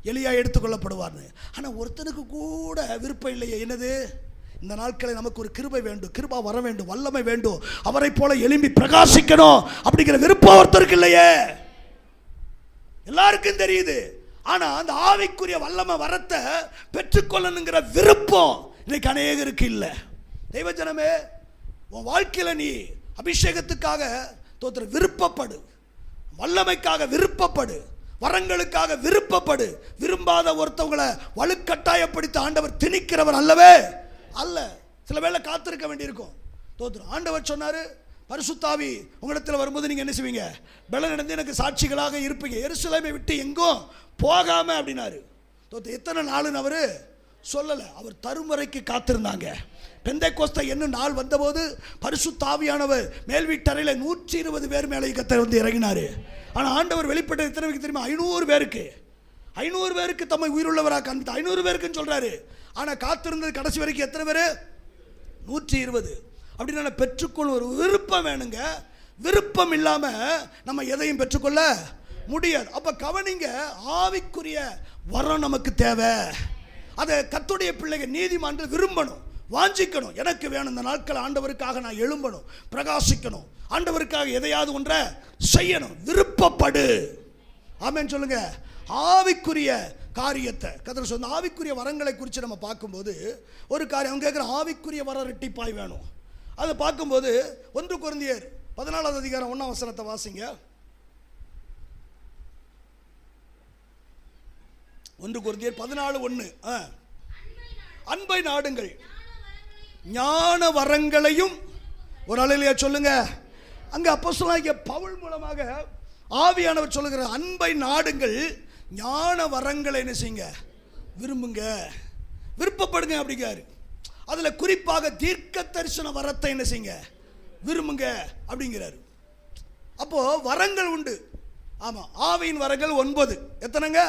எலியா எடுத்துக்கொள்ளப்படுவார்னு. ஆனால் ஒருத்தனுக்கு கூட விருப்பம் இல்லையே. என்னது, இந்த நாட்களில் நமக்கு ஒரு கிருபை வேண்டும், கிருபா வர வேண்டும், வல்லமை வேண்டும், அவரை போல எழும்பி பிரகாசிக்கணும் அப்படிங்கிற விருப்பம் ஒருத்தருக்கு இல்லையே. எல்லாருக்கும் தெரியுது. ஆனால் அந்த ஆவிக்குரிய வல்லமை வரத்தை பெற்றுக்கொள்ளணுங்கிற விருப்பம் இன்னைக்கு அநேகருக்கு இல்லை. தெய்வஜனமே, உன் வாழ்க்கையில் நீ அபிஷேகத்துக்காக தோத்திர விருப்பப்படு, வல்லமைக்காக விருப்பப்படு, வரங்களுக்காக விருப்பப்படு. விரும்பாத ஒருத்தவங்களை வலுக்கட்டாயப்படுத்த ஆண்டவர் திணிக்கிறவர் அல்லவே அல்ல. சில வேளை காத்திருக்க வேண்டியிருக்கும். தோத்திரம் ஆண்டவர் சொன்னார், பரிசுத்தாவி உங்களிடத்தில் வரும்போது நீங்கள் என்ன செய்வீங்க, பலன் நடந்து எனக்கு சாட்சிகளாக இருப்பீங்க, எருசலேமை விட்டு எங்கும் போகாம அப்படின்னாரு. எத்தனை நாளுன்னு அவர் சொல்லலை, அவர் தரும் வரைக்கும் காத்திருந்தாங்க. பெந்தைக்கோஸ்தை என்னும் நாள் வந்தபோது பரிசுத்தாவியானவர் மேல் வீட்டறையில் 120 பேர் மேலே கர்த்தர் வந்து இறங்கினார். ஆனால் ஆண்டவர் வெளிப்பட்ட எத்தனை பேருக்கு தெரியுமா, 500 பேருக்கு தம்மை உயிருள்ளவராக காண்பித்து 500 பேருக்குன்னு சொல்கிறாரு. ஆனால் காத்திருந்தது கடைசி வரைக்கும் எத்தனை பேர், 120. அப்படின்னா பெற்றுக்கொள்ள ஒரு விருப்பம் வேணுங்க. விருப்பம் இல்லாமல் நம்ம எதையும் பெற்றுக்கொள்ள முடியாது. அப்போ கவனிங்க, ஆவிக்குரிய வரம் நமக்கு தேவை. அதை கர்த்தருடைய பிள்ளைகள் நீதிமான்கள் விரும்பணும், வாஞ்சிக்கணும். எனக்கு வேணும், இந்த நாட்கள் ஆண்டவருக்காக நான் எழும்பணும், பிரகாசிக்கணும், ஆண்டவருக்காக எதையாவது ஒன்றை செய்யணும், விருப்பப்படு. ஆமென் சொல்லுங்க. ஆவிக்குரிய காரியத்தை கர்த்தர் சொன்ன ஆவிக்குரிய வரங்களை குறித்து நம்ம பார்க்கும்போது ஒரு காரியம் அவங்க கேட்குற, ஆவிக்குரிய வர ரெட்டிப்பாய் வேணும். அதை பார்க்கும்போது 1 கொரிந்தியர் 14வது அதிகாரம் 1ஆம் வசனத்தை வாசிங்க. 1 கொரிந்தியர் 14:1. அன்பை நாடுங்கள், ஞான வரங்களையும். ஒரு அலையிலையா சொல்லுங்க. அங்கே அப்போஸ்தலனாகிய பவுல் மூலமாக ஆவியானவர் சொல்லுகிற அன்பை நாடுங்கள், ஞான வரங்களை என்ன செய்யுங்க, விரும்புங்க, விருப்பப்படுங்க அப்படிங்கிறாரு. அதில் குறிப்பாக தீர்க்க தரிசன வரத்தை என்ன செய்யுங்க, விரும்புங்க அப்படிங்கிறாரு. அப்போது வரங்கள் உண்டு. ஆமாம், ஆவியின் வரங்கள் 9. எத்தனைங்க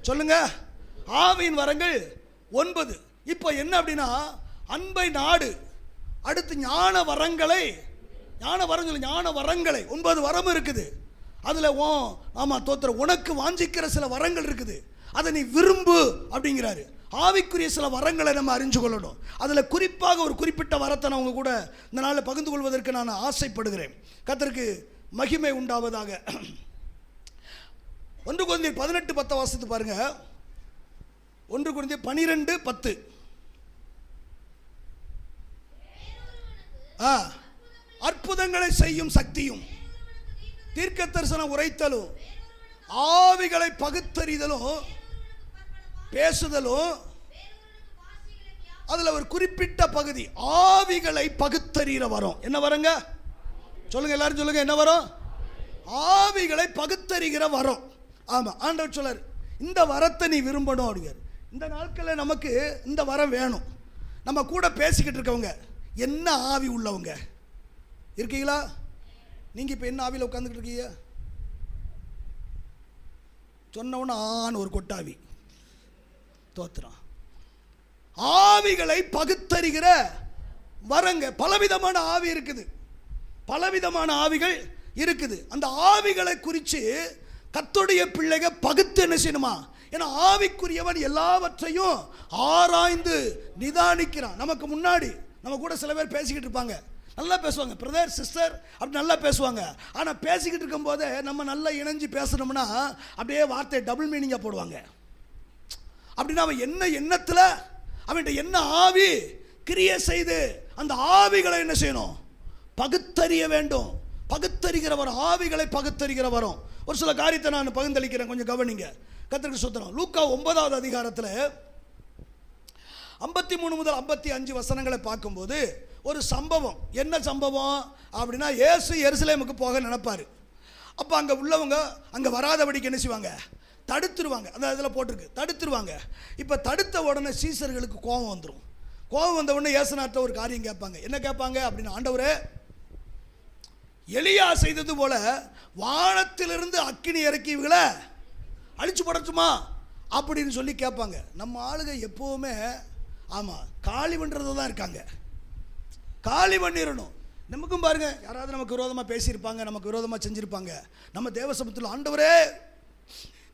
சொல்லுங்க? ஆவியின் வரங்கள் 9. இப்போ என்ன அப்படின்னா, அன்பை நாடு, அடுத்து ஞான வரங்களை 9 வரம் இருக்குது. அதில் ஆமாம் தோத்திரம், உனக்கு வாஞ்சிக்கிற சில வரங்கள் இருக்குது, அதை நீ விரும்பு அப்படிங்கிறாரு. ஆவிக்குரிய சில வரங்களை நம்ம அறிஞ்சு கொள்ளணும். அதில் குறிப்பாக ஒரு குறிப்பிட்ட வரத்தை நான் உங்க கூட இந்த நாளில் பகிர்ந்து கொள்வதற்கு நான் ஆசைப்படுகிறேன். கர்த்தருக்கு மகிமை உண்டாவதாக. 1 கொரிந்தியர் 18:10 வாசித்து பாருங்க. 1 கொரிந்தியர் 12:10. அற்புதங்களை செய்யும் சக்தியும், தீர்க்க தரிசனம் உரைத்தலும், ஆவிகளை பகுத்தறிதலும், பேசுதலும், அதுல ஒரு குறிப்பிட்ட பகுதி ஆவிகளை பகுத்தறிகிற வரும். என்ன வரங்க சொல்லுங்க, எல்லாரும் சொல்லுங்க, என்ன வரும்? ஆவிகளை பகுத்தறிகிற வரும். ஆமா, ஆண்டவர் சொல்லார், இந்த வரத்தை நீ விரும்பணும் அப்படிங்கிற. இந்த நாட்களில் நமக்கு இந்த வரம் வேணும். நம்ம கூட பேசிக்கிட்டு இருக்கவங்க என்ன ஆவி உள்ளவங்க இருக்கீங்களா? நீங்கள் இப்போ என்ன ஆவியில் உட்காந்துக்கிட்டு இருக்கீங்க? சொன்னவொன்னு ஆன்னு ஒரு கொட்டாவி. தோத்திரம். ஆவிகளை பகுத்தறிகிற வரங்க. பலவிதமான ஆவி இருக்குது, பலவிதமான ஆவிகள் இருக்குது. அந்த ஆவிகளை குறித்து கர்த்தருடைய பிள்ளைகள் பகுத்து என்ன செய்யணுமா? ஏன்னா ஆவிக்குரியவன் எல்லாவற்றையும் ஆராய்ந்து நிதானிக்கிறான். நமக்கு முன்னாடி நம்ம கூட சில பேர் பேசிக்கிட்டு இருப்பாங்க, நல்லா பேசுவாங்க, பிரதர் சிஸ்டர் அப்படி நல்லா பேசுவாங்க. ஆனால் பேசிக்கிட்டு இருக்கும்போதே நம்ம நல்லா இணைஞ்சு பேசணும்னா அப்படியே வார்த்தை டபுள் மீனிங்காக போடுவாங்க. அப்படின்னா அவன் என்ன எண்ணத்தில், அவன்கிட்ட என்ன ஆவி கிரியை செய்து அந்த ஆவிகளை என்ன செய்யணும்? பகுத்தறிய வேண்டும். பகுத்தறிகிற வரும், ஆவிகளை பகுத்தறிகிற வரும். ஒரு சில காரியத்தை நான் பகிர்ந்தளிக்கிறேன், கொஞ்சம் கவனிங்க. கர்த்தருக்கு ஸ்தோத்திரம். லூக்கா 9வது அதிகாரத்தில் 53 முதல் 55 வசனங்களை பார்க்கும்போது ஒரு சம்பவம். என்ன சம்பவம் அப்படின்னா, இயேசு எருசலேமுக்கு போக நினைப்பார். அப்போ அங்கே உள்ளவங்க அங்கே வராதபடிக்கு என்ன செய்வாங்க? தடுத்துருவாங்க. அந்த இதில் போட்டிருக்கு, தடுத்துருவாங்க. இப்போ தடுத்த உடனே சீசர்களுக்கு கோபம் வந்துடும். கோபம் வந்த உடனே இயேசுநாட்ட ஒரு காரியம் கேட்பாங்க. என்ன கேட்பாங்க அப்படின்னா, ஆண்டவரே, எலியா செய்தது போல வானத்திலிருந்து அக்கினி இறக்கிகளை அழிச்சு போடட்டுமா அப்படின்னு சொல்லி கேட்பாங்க. நம்ம ஆளுங்க எப்போவுமே ஆமாம் காலி பண்ணுறது தான் இருக்காங்க. காலி பண்ணிடணும். நமக்கும் பாருங்க, யாராவது நமக்கு விரோதமாக பேசியிருப்பாங்க, நமக்கு விரோதமாக செஞ்சுருப்பாங்க. நம்ம தேவசமத்தில், ஆண்டவரே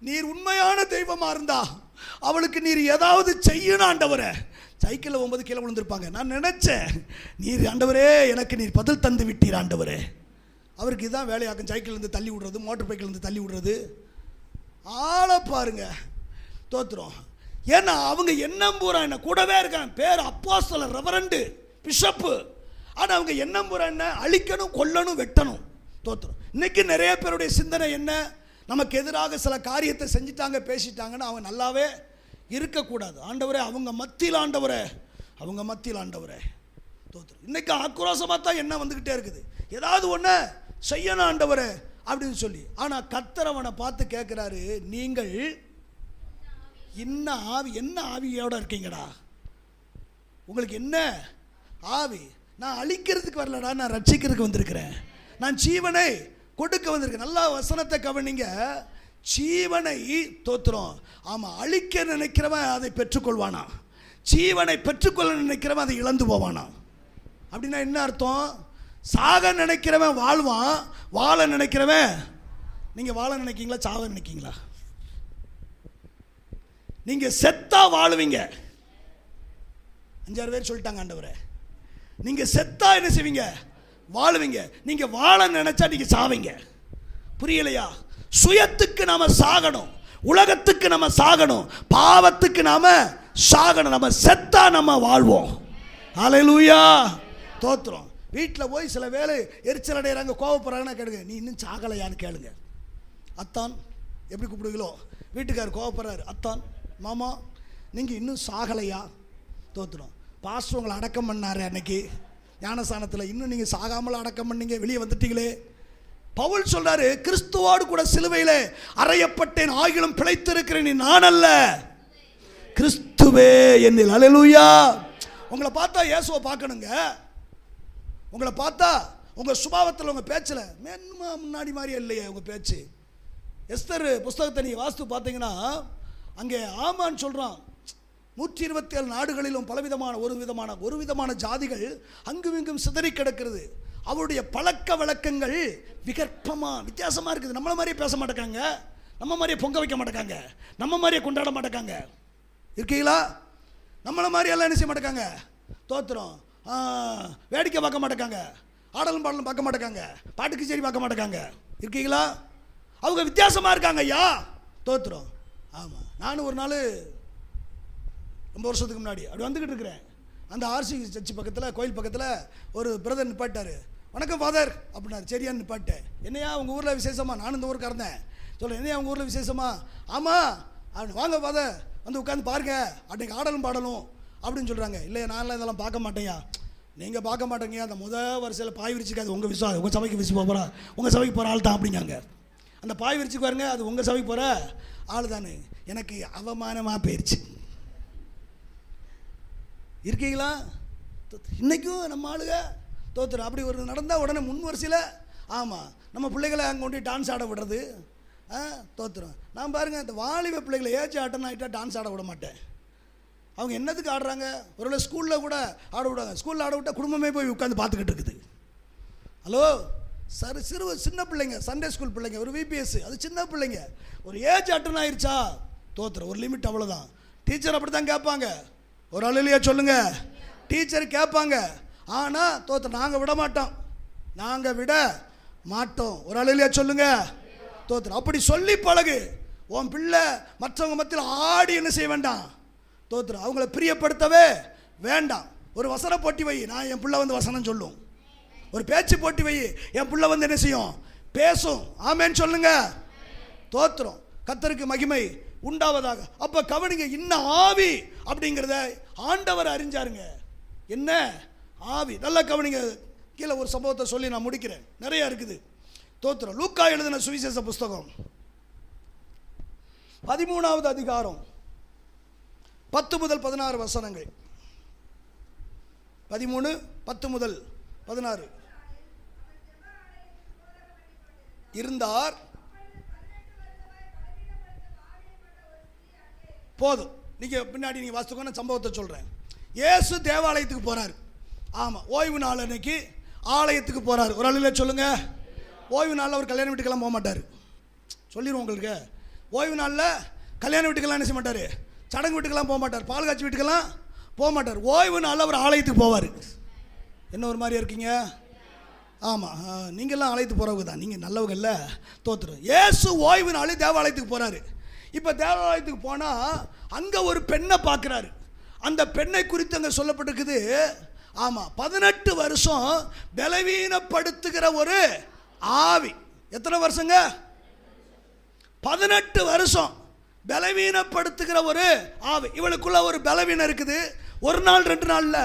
நீர் உண்மையான தெய்வமாக இருந்தா அவளுக்கு நீர் ஏதாவது செய்யணும் ஆண்டவரே. சைக்கிளில் 9 கீழே விழுந்திருப்பாங்க. நான் நினச்சேன், நீர் ஆண்டவரே எனக்கு நீர் பதில் தந்து விட்டீர் ஆண்டவரே. அவருக்கு இதுதான் வேலையாக்கும், சைக்கிள்லேருந்து தள்ளி விடுறது, மோட்டர் பைக்கிலேருந்து தள்ளி விடுறது. ஆளை பாருங்க. தோத்துறோம். ஏன்னா அவங்க எண்ணம் பூரா என்ன கூடவே இருக்காங்க. பேர் அப்போஸ்தலர், ரெவரண்டு, பிஷப்பு. ஆனால் அவங்க எண்ணம் பூரா என்ன? அழிக்கணும், கொல்லணும், வெட்டணும். தோத்துறோம். இன்னைக்கு நிறைய பேருடைய சிந்தனை என்ன? நமக்கு எதிராக சில காரியத்தை செஞ்சிட்டாங்க, பேசிட்டாங்கன்னு அவங்க நல்லாவே இருக்கக்கூடாது. ஆண்டவரே அவங்க மத்தியில், ஆண்டவரே அவங்க மத்தியில், ஆண்டவரே. தோத்துறோம். இன்னைக்கு ஆக்ரோஷமாக தான் என்ன வந்துக்கிட்டே இருக்குது, ஏதாவது ஒன்று செய்யணும் ஆண்டவரே அப்படின்னு சொல்லி. ஆனால் கர்த்தர் அவனை பார்த்து கேட்குறாரு, நீங்கள் என்ன ஆவியோட இருக்கீங்கடா? உங்களுக்கு என்ன ஆவி? நான் அழிக்கிறதுக்கு வரலடா, நான் ரட்சிக்கிறதுக்கு வந்திருக்கிறேன். நான் ஜீவனை கொடுக்க வந்திருக்கேன். நல்லா வசனத்தை கவனிங்க. ஜீவனை தோத்துறோம். ஆமாம், அழிக்க நினைக்கிறவன் அதை பெற்றுக்கொள்வானா? ஜீவனை பெற்றுக்கொள்ள நினைக்கிறவன் அதை இழந்து போவானா? அப்படின்னா என்ன அர்த்தம்? சாக நினைக்கிறவன் வாழ்வான், வாழ நினைக்கிறவன். நீங்கள் வாழ நினைக்கீங்களா, சாக நினைக்கீங்களா? நீங்கள் செத்தா வாழுவீங்க. 5-6 பேர் சொல்லிட்டாங்க ஆண்டவரே. நீங்கள் செத்தா என்ன செய்வீங்க? வாழுவீங்க. நீங்கள் வாழ நினைச்சா நீங்கள் சாவீங்க. புரியலையா? சுயத்துக்கு நாம சாகணும், உலகத்துக்கு நம்ம சாகணும், பாவத்துக்கு நாம சாகணும். நம்ம செத்தா நம்ம வாழ்வோம். ஹல்லேலூயா. தோத்திரம். வீட்டில் போய் சில வேலை எரிச்சல் அடைகிறாங்க, கோவப்படுறாங்கன்னா கேளுங்க, நீ இன்னும் சாகலையான்னு கேளுங்க. அத்தான் எப்படி கூப்பிடுவீங்களோ, வீட்டுக்காரர் கோவப்படுறாரு, அத்தான் மாமா நீங்கள் இன்னும் சாகலையா? தோத்துடும். பாஸ்டர் உங்களை அடக்கம் பண்ணாரு அன்னைக்கு ஞானஸ்தானத்தில், இன்னும் நீங்கள் சாகாமல் அடக்கம் பண்ணீங்க, வெளியே வந்துட்டீங்களே. பவுல் சொல்றாரு, கிறிஸ்துவோடு கூட சிலுவையில் அறையப்பட்டேன், ஆகிலும் பிழைத்திருக்கிறேன், நான் அல்ல கிறிஸ்துவே என்னில். ஹல்லேலூயா. உங்களை பார்த்தா இயேசுவை பார்க்கணுங்க. உங்களை பார்த்தா உங்கள் சுபாவத்தில், உங்கள் பேச்சில் மேன்மா முன்னாடி மாதிரியே இல்லையே உங்கள் பேச்சு. எஸ்தர் புஸ்தகத்தை நீங்கள் வாஸ்து பார்த்தீங்கன்னா அங்கே ஆமான்னு சொல்கிறான். 127 நாடுகளிலும் ஒரு விதமான ஜாதிகள் அங்கும் இங்கும் சிதறி கிடக்கிறது. அவருடைய பழக்க வழக்கங்கள் வித்தியாசமாக இருக்குது. நம்மளை மாதிரியே பேச மாட்டேங்காங்க, நம்ம மாதிரியே பொங்க வைக்க மாட்டேங்காங்க, நம்ம மாதிரியே கொண்டாட மாட்டேங்காங்க. இருக்கீங்களா? நம்மளை மாதிரி எல்லாம் என்ன செய்ய மாட்டேங்காங்க, தோத்துறோம், வேடிக்கை பார்க்க மாட்டேங்காங்க, ஆடலும் பாடலும் பார்க்க மாட்டேங்காங்க, பாட்டுக்கு சரி பார்க்க மாட்டேங்காங்க. இருக்கீங்களா? அவங்க வித்தியாசமாக இருக்காங்க ஐயா, தோத்துறோம். ஆமாம், நானும் ஒரு நாள் ரொம்ப வருஷத்துக்கு முன்னாடி அப்படி வந்துக்கிட்டு இருக்கிறேன். அந்த ஆர்சி சர்ச்சு பக்கத்தில், கோயில் பக்கத்தில் ஒரு பிரதர் நிப்பாட்டார். வணக்கம் ஃபாதர் அப்படின்னாரு. சரியான்னு நிப்பாட்டேன். என்னையா உங்கள் ஊரில் விசேஷமா? நானும் இந்த ஊருக்கு இருந்தேன். சொல்கிறேன், என்னையா உங்கள் ஊரில் விசேஷமா? ஆமாம் அப்படின்னு. வாங்க ஃபாதர், வந்து உட்காந்து பாருங்க, அன்றைக்கி ஆடலும் பாடலும் அப்படின்னு சொல்கிறாங்க. இல்லை நான்லாம் இதெல்லாம் பார்க்க மாட்டேயா. நீங்கள் பார்க்க மாட்டேங்க, அந்த வரிசையில் பாய் விரிச்சிக்காது உங்கள் விசுவாசம், உங்கள் சபைக்கு விசுவா போகிறா, உங்கள் சபைக்கு போகிற ஆள் தான் அப்படிங்காங்க. அந்த பாய் விரிச்சுக்கு பாருங்க, அது உங்கள் சபைக்கு போகிற ஆள் தானே. எனக்கு அவமானமாக போயிடுச்சு. இருக்கீங்களா? இன்றைக்கும் நம்ம ஆளுங்க தோத்துறோம். அப்படி ஒரு நடந்தால் உடனே முன் வரிசையில் ஆமாம் நம்ம பிள்ளைகளை அங்கே கொண்டு டான்ஸ் ஆட விடுறது, தோத்துறோம். நான் பாருங்கள், இந்த வாலிப பிள்ளைகளை ஏச்சு ஆட்டம் ஆகிட்டா டான்ஸ் ஆட விட மாட்டேன். அவங்க என்னத்துக்கு ஆடுறாங்க? ஒருவேளை ஸ்கூலில் கூட ஆட விடுவாங்க. ஸ்கூலில் ஆட விட்டால் குடும்பமே போய் உட்காந்து பார்த்துக்கிட்டு இருக்குது. ஹலோ சார், சின்ன பிள்ளைங்க, சண்டே ஸ்கூல் பிள்ளைங்க, ஒரு விபிஎஸ், அது சின்ன பிள்ளைங்க. ஒரு ஏஜ் அட்டன் ஆயிடுச்சா தோத்துறோம். ஒரு லிமிட், அவ்வளோதான். டீச்சர் அப்படி தான் கேட்பாங்க. ஒரு அழுலையா சொல்லுங்க, டீச்சர் கேட்பாங்க. ஆனால் தோத்துறோம். நாங்கள் விட மாட்டோம். ஒரு அழுலையா சொல்லுங்க, தோத்துறோம். அப்படி சொல்லி பழகு. உன் பிள்ளை மற்றவங்க மத்தியில் ஆடி என்ன செய்ய வேண்டாம், தோத்துறோம். அவங்கள பிரியப்படுத்தவே வேண்டாம். ஒரு வசன போட்டி வை, நான் என் பிள்ளை வந்து வசனம் சொல்லும். ஒரு பேச்சு போட்டி வை, என் பிள்ளை வந்து என்ன செய்யும், பேசும். ஆமேன்னு சொல்லுங்க, தோத்துறோம். கர்த்தருக்கு மகிமை உண்டாவதாக. அப்போ கவனிங்க, இன்னும் ஆவி அப்படிங்கிறத ஆண்டவர் அறிஞ்சாருங்க. என்ன ஆவி? நல்லா கவனிங்க. கீழே ஒரு சம்பவத்தை சொல்லி நான் முடிக்கிறேன், நிறைய இருக்குது. தோத்துறோம். லூக்கா எழுதின சுவிசேஷ புஸ்தகம் 13வது அதிகாரம் 10 முதல் 16 வசனங்கள். 13, 10 முதல் 16. இருந்தார். போதும், நீங்கள் பின்னாடி நீங்கள் வாசித்துக்கோ, நான் சம்பவத்தை சொல்கிறேன். இயேசு தேவாலயத்துக்கு போகிறார். ஆமாம், ஓய்வு நாள் அன்னைக்கு ஆலயத்துக்கு போகிறார். ஒரு ஆளில் சொல்லுங்கள், ஓய்வு நாளில் அவர் கல்யாண வீட்டுக்கெல்லாம் போக மாட்டார். சொல்லிடுவோம் உங்களுக்கு, ஓய்வு நாளில் கல்யாண வீட்டுக்கெல்லாம் என்ன செய்ய மாட்டார், சடங்கு வீட்டுக்கெல்லாம் போக மாட்டார், பால் காட்சி வீட்டுக்கெல்லாம் போக மாட்டார். ஓய்வு நாளில் அவர் ஆலயத்துக்கு போவார். என்ன ஒரு மாதிரியா இருக்கீங்க? ஆமாம், நீங்கள்லாம் ஆலயத்துக்கு போகிறவங்க தான், நீங்கள் நல்லவங்க இல்லை, தோத்துரும். இயேசு ஓய்வு நாள் தேவாலயத்துக்கு போகிறாரு. இப்போ தேவாலயத்துக்கு போனால் அங்கே ஒரு பெண்ணை பார்க்குறாரு. அந்த பெண்ணை குறித்து அங்கே சொல்லப்பட்டிருக்குது. ஆமாம், 18 வருஷம் பலவீனப்படுத்துகிற ஒரு ஆவி. எத்தனை வருஷங்க? 18 வருஷம் பலவீனப்படுத்துகிற ஒரு ஆவி. இவளுக்குள்ள ஒரு பலவீனம் இருக்குது. ஒரு நாள் 2 நாளில்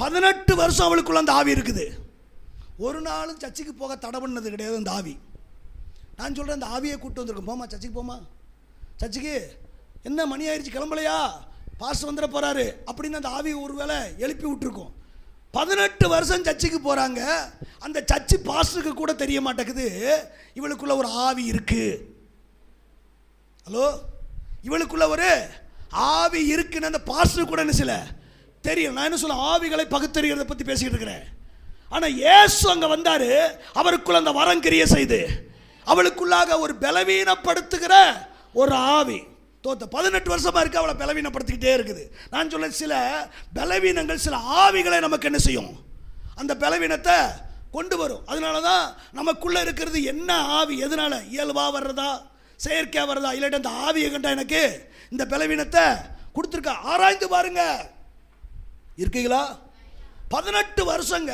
18 வருஷம் அவளுக்குள்ள அந்த ஆவி இருக்குது. ஒரு நாளும் சர்ச்சுக்கு போக தடை பண்ணது கிடையாது அந்த ஆவி. நான் சொல்கிறேன், அந்த ஆவியை கூப்பிட்டு வந்திருக்கோம். போமா சர்ச்சுக்கு, போமா சர்ச்சுக்கு, என்ன மணி ஆயிடுச்சு கிளம்பலையா, பாஸ்டர் வந்துட போகிறாரு அப்படின்னு அந்த ஆவியை ஒரு வேளை எழுப்பி விட்டுருக்கோம். 18 வருஷம் சர்ச்சுக்கு போகிறாங்க. அந்த சர்ச்சு பாஸ்டருக்கு கூட தெரிய மாட்டேங்குது இவளுக்குள்ள ஒரு ஆவி இருக்கு. ஹலோ, இவளுக்குள்ள ஒரு ஆவி இருக்குன்னு அந்த பாஸ்டருக்கு கூட என்ன செய்யல தெரியும். நான் என்ன சொல்ல, ஆவிகளை பகுத்தறிகிறத பற்றி பேசிக்கிட்டு இருக்கிறேன். ஆனால் இயேசு அங்கே வந்தார். அவருக்குள்ள அந்த வரம் கிரியை செய்து அவளுக்குள்ளாக ஒரு பலவீனப்படுத்துகிற ஒரு ஆவி. 18 வருஷமாக இருக்குது, அவளை பலவீனப்படுத்திக்கிட்டே இருக்குது. நான் சொல்ல, சில பலவீனங்கள், சில ஆவிகளை நமக்கு என்ன செய்யும், அந்த பலவீனத்தை கொண்டு வரும். அதனால தான் நமக்குள்ளே இருக்கிறது என்ன ஆவி, எதனால இயல்பாக வர்றதா, செயற்கையாக வர்றதா, இல்லாட்டி அந்த ஆவியை கண்டா எனக்கு இந்த பலவீனத்தை கொடுத்துருக்கா, ஆராய்ந்து பாருங்க. இருக்கீங்களா? 18 வருஷங்க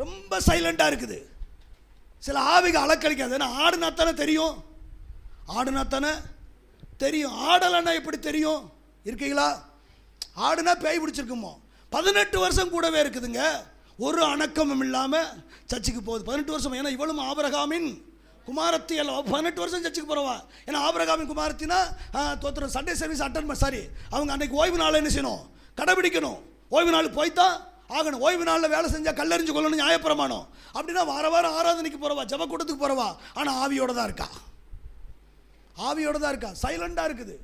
ரொம்ப சைலண்டாக இருக்குது. சில ஆவிகள் அலக்கழிக்காது. ஏன்னா ஆடுனாத்தானே தெரியும், ஆடுனாத்தானே தெரியும். ஆடலைன்னா எப்படி தெரியும்? இருக்கீங்களா? ஆடுனா பேய் பிடிச்சிருக்குமோ. 18 வருஷம் கூடவே இருக்குதுங்க, ஒரு அணக்கமும் இல்லாமல் சர்ச்சுக்கு போகுது. 18 வருஷம். ஏன்னா இவளும் ஆபிரகாமின் குமாரத்தி அல்ல. 18 வருஷம் சர்ச்சுக்கு போகிறவா. ஏன்னா ஆபிரகாமின் குமாரத்தினா தோத்துற சண்டே சர்வீஸ் அட்டன் சாரி அவங்க அன்னைக்கு ஓய்வு நாள் என்ன செய்யணும், கடைபிடிக்கணும். ஓய்வு நாள் போய்த்தான் ஆகணும். ஓய்வு நாளில் வேலை செஞ்சால் கல்லெறிஞ்சு கொள்ளணும் நியாயப்பிரமாணம். அப்படின்னா வார வாரம் ஆராதனைக்கு போகிறவா, ஜப கூட்டத்துக்கு போகிறவா, ஆனால் ஆவியோட தான் இருக்கா. ஆவியோட தான் இருக்கா. சைலண்டாக இருக்குது,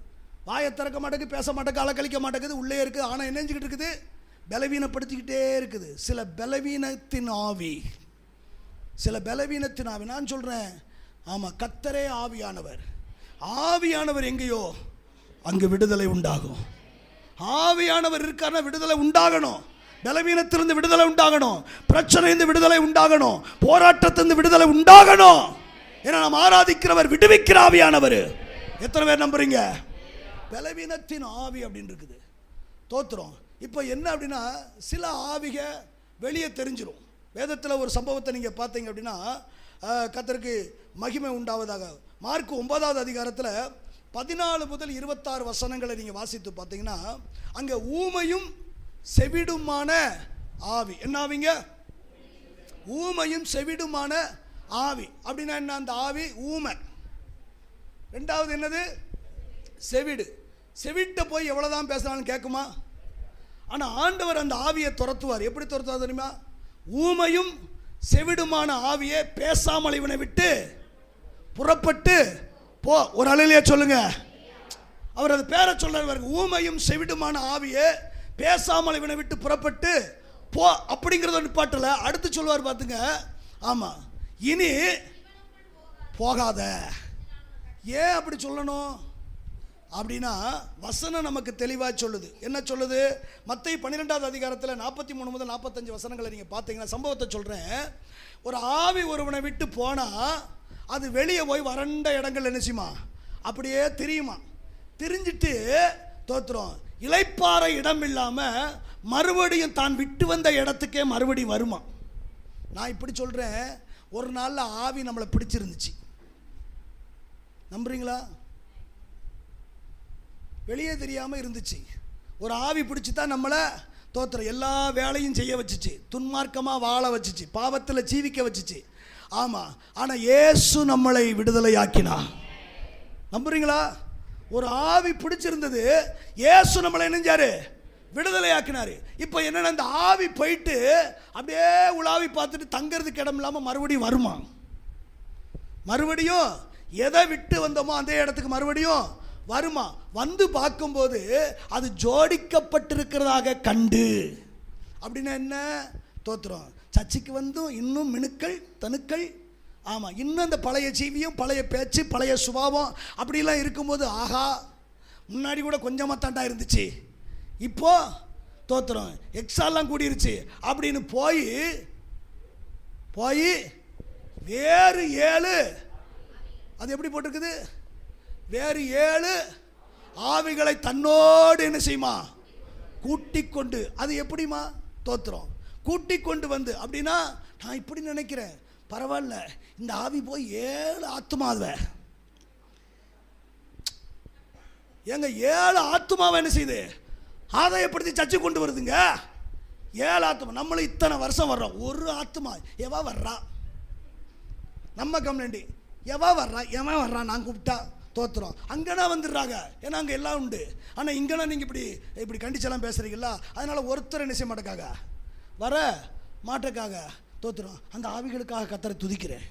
வாயை திறக்க மாட்டேங்குது, பேச மாட்டேங்குது, அலக்கழிக்க மாட்டேங்குது, உள்ளே இருக்குது. ஆனால் என்ன செஞ்சுக்கிட்டு இருக்குது? பலவீனப்படுத்திக்கிட்டே இருக்குது. சில பலவீனத்தின் ஆவி, சில பலவீனத்தின் ஆவி. நான் சொல்கிறேன், ஆமாம், கர்த்தரே ஆவியானவர். ஆவியானவர் எங்கேயோ அங்கு விடுதலை உண்டாகும். ஆவியானவர் இருக்காருன்னா விடுதலை உண்டாகணும். பலவீனத்திலிருந்து விடுதலை உண்டாகணும், பிரச்சனையிலிருந்து விடுதலை உண்டாகணும், போராட்டத்திலிருந்து விடுதலை உண்டாகணும். ஏன்னா நாம் ஆராதிக்கிறவர் விடுவிக்கிற ஆவியானவர். எத்தனை பேர் நம்புறீங்க? பலவீனத்தின் ஆவி அப்படின்னு இருக்குது. தோத்துறோம். இப்போ என்ன அப்படின்னா, சில ஆவிக வெளியே தெரிஞ்சிடும். வேதத்தில் ஒரு சம்பவத்தை நீங்கள் பார்த்தீங்க அப்படின்னா, கர்த்தருக்கு மகிமை உண்டாவதாக. மார்க்கு 9வது அதிகாரத்தில் 14 முதல் 26 வசனங்களை நீங்கள் வாசித்து பார்த்தீங்கன்னா, அங்கே ஊமையும் செவிடுமான ஆவி. என்ன ஆவிங்க? ஊமையும் செவிடுமான ஆவி. அப்படின்னா என்ன? அந்த ஆவி ஊமை. ரெண்டாவது என்னது? செவிடு. செவிட்ட போய் எவ்வளோதான் பேசினாலும் கேட்குமா? ஆனால் ஆண்டவர் அந்த ஆவியை துரத்துவார். எப்படி துரத்துவார் தெரியுமா? ஊமையும் செவிடுமான ஆவியை பேசாமல் இவனை விட்டு புறப்பட்டு போ. ஒரு அலையிலேயே சொல்லுங்க. அவர் அது பேரை சொல்றாரு. ஊமையும் செவிடுமான ஆவியை பேசாமல் இவனை விட்டு புறப்பட்டு போ அப்படிங்கிறத நிப்பாட்டல. அடுத்து சொல்லுவார் பார்த்துங்க. ஆமாம், இனி போகாத. ஏன் அப்படி சொல்லணும் அப்படின்னா, வசனம் நமக்கு தெளிவாக சொல்லுது. என்ன சொல்லுது? மத்தேயு 12வது அதிகாரத்தில் 43 முதல் 45 வசனங்களை நீங்கள் பார்த்தீங்கன்னா, சம்பவத்தை சொல்கிறேன். ஒரு ஆவி ஒருவனை விட்டு போனால் அது வெளியே போய் வறண்ட இடங்கள் நினைச்சுமா அப்படியே திரியுமா. திரிஞ்சிட்டு தோத்துறோம், இளைப்பாற இடம் இல்லாமல் மறுபடியும் தான் விட்டு வந்த இடத்துக்கே மறுபடியும் வருமா. நான் இப்படி சொல்கிறேன், ஒரு நாளில் ஆவி நம்மளை பிடிச்சிருந்துச்சு. நம்புறீங்களா? வெளியே தெரியாமல் இருந்துச்சு. ஒரு ஆவி பிடிச்சி தான் நம்மளை தோத்துற எல்லா வேலையும் செய்ய வச்சுச்சு, துன்மார்க்கமாக வாழ வச்சுச்சு, பாவத்தில் ஜீவிக்க வச்சுச்சு. ஆமாம், ஆனால் இயேசு நம்மளை விடுதலை ஆக்கினா. நம்புறீங்களா? ஒரு ஆவி பிடிச்சிருந்தது, இயேசு நம்மளை என்னஞ்சாரு? விடுதலை ஆக்கினாரு. இப்போ என்னென்ன, இந்த ஆவி போயிட்டு அப்படியே உலாவி பார்த்துட்டு தங்கிறதுக்கு இடம் இல்லாமல் மறுபடியும் வருமா? மறுபடியும் எதை விட்டு வந்தோமோ அந்த இடத்துக்கு மறுபடியும் வருமா? வந்து பார்க்கும்போது அது ஜோடிக்கப்பட்டிருக்கிறதாக கண்டு. அப்படின்னா என்ன? தோத்துறோம். சர்ச்சுக்கு வந்தும் இன்னும் மினுக்கள் தனுக்கள். ஆமாம், இன்னும் அந்த பழைய ஜீவியம், பழைய பேச்சு, பழைய சுபாவம் அப்படிலாம் இருக்கும்போது, ஆஹா முன்னாடி கூட கொஞ்சமாக தாண்டா இருந்துச்சு, இப்போ தோத்துறோம் எக்ஸாலாம் கூடிருச்சு அப்படின்னு போய் வேறு 7, அது எப்படி போட்டிருக்குது? வேறு 7 ஆவிகளை தன்னோடு என்ன செய்யுமா? கூட்டிக் கொண்டு. அது எப்படிமா? தோத்துறோம் கூட்டிக் கொண்டு வந்து. அப்படின்னா நான் இப்படி நினைக்கிறேன், பரவாயில்ல, இந்த ஆவி போய் 7 ஆத்துமாவை எங்க 7 ஆத்துமாவை என்ன செய்யுது? ஆதாயப்படுத்தி சர்ச்சை கொண்டு வருதுங்க. 7 ஆத்துமா. நம்மளும் இத்தனை வருஷம் வர்றோம், ஒரு ஆத்துமா எவா வர்றா? நம்ம கம்ப்ளைண்டி எவா வர்றா, எவன் வர்றா, நான் கூப்பிட்டா தோத்துறோம். அங்கேனா வந்துடுறாங்க, ஏன்னா அங்கே எல்லாம் உண்டு. ஆனால் இங்கேனா நீங்கள் இப்படி கண்டிச்செல்லாம் பேசுகிறீங்களா, அதனால் ஒருத்தர் என்ன செய்ய மாட்டேக்காக, வர மாட்டேக்காக தோத்துறோம். அந்த ஆவிகளுக்காக கர்த்தரை துதிக்கிறேன்.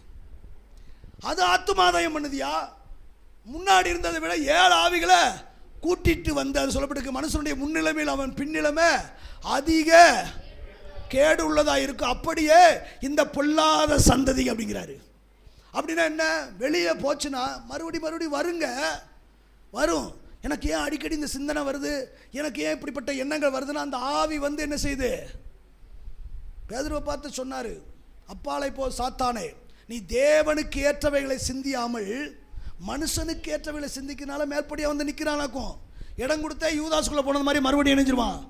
அது ஆத்துமாதாயம் பண்ணுதியா? முன்னாடி இருந்ததை விட 7 ஆவிகளை கூட்டிட்டு வந்து, அது சொல்லப்பட்டிருக்கு, மனுஷனுடைய முன்னிலைமையில் அவன் பின்னிலைமை அதிக கேடு உள்ளதாக இருக்கும். அப்படியே இந்த பொல்லாத சந்ததி அப்படிங்கிறாரு. அப்படின்னா என்ன? வெளியே போச்சுன்னா மறுபடியும் வருங்க, வரும். எனக்கு ஏன் அடிக்கடி இந்த சிந்தனை வருது, எனக்கு ஏன் இப்படிப்பட்ட எண்ணங்கள் வருதுன்னா, அந்த ஆவி வந்து என்ன செய்யுது? பேதுருவை பார்த்து சொன்னார், அப்பாலை போ சாத்தானே, நீ தேவனுக்கு ஏற்றவைகளை சிந்தியாமல் மனுஷனுக்கு ஏற்றவைகளை சிந்திக்கிறனால மேற்படியாக வந்து நிற்கிறானாக்கும். இடம் கொடுத்தா யூதாஸ்குள்ளே போனது மாதிரி மறுபடியும் இணைஞ்சிருவான்,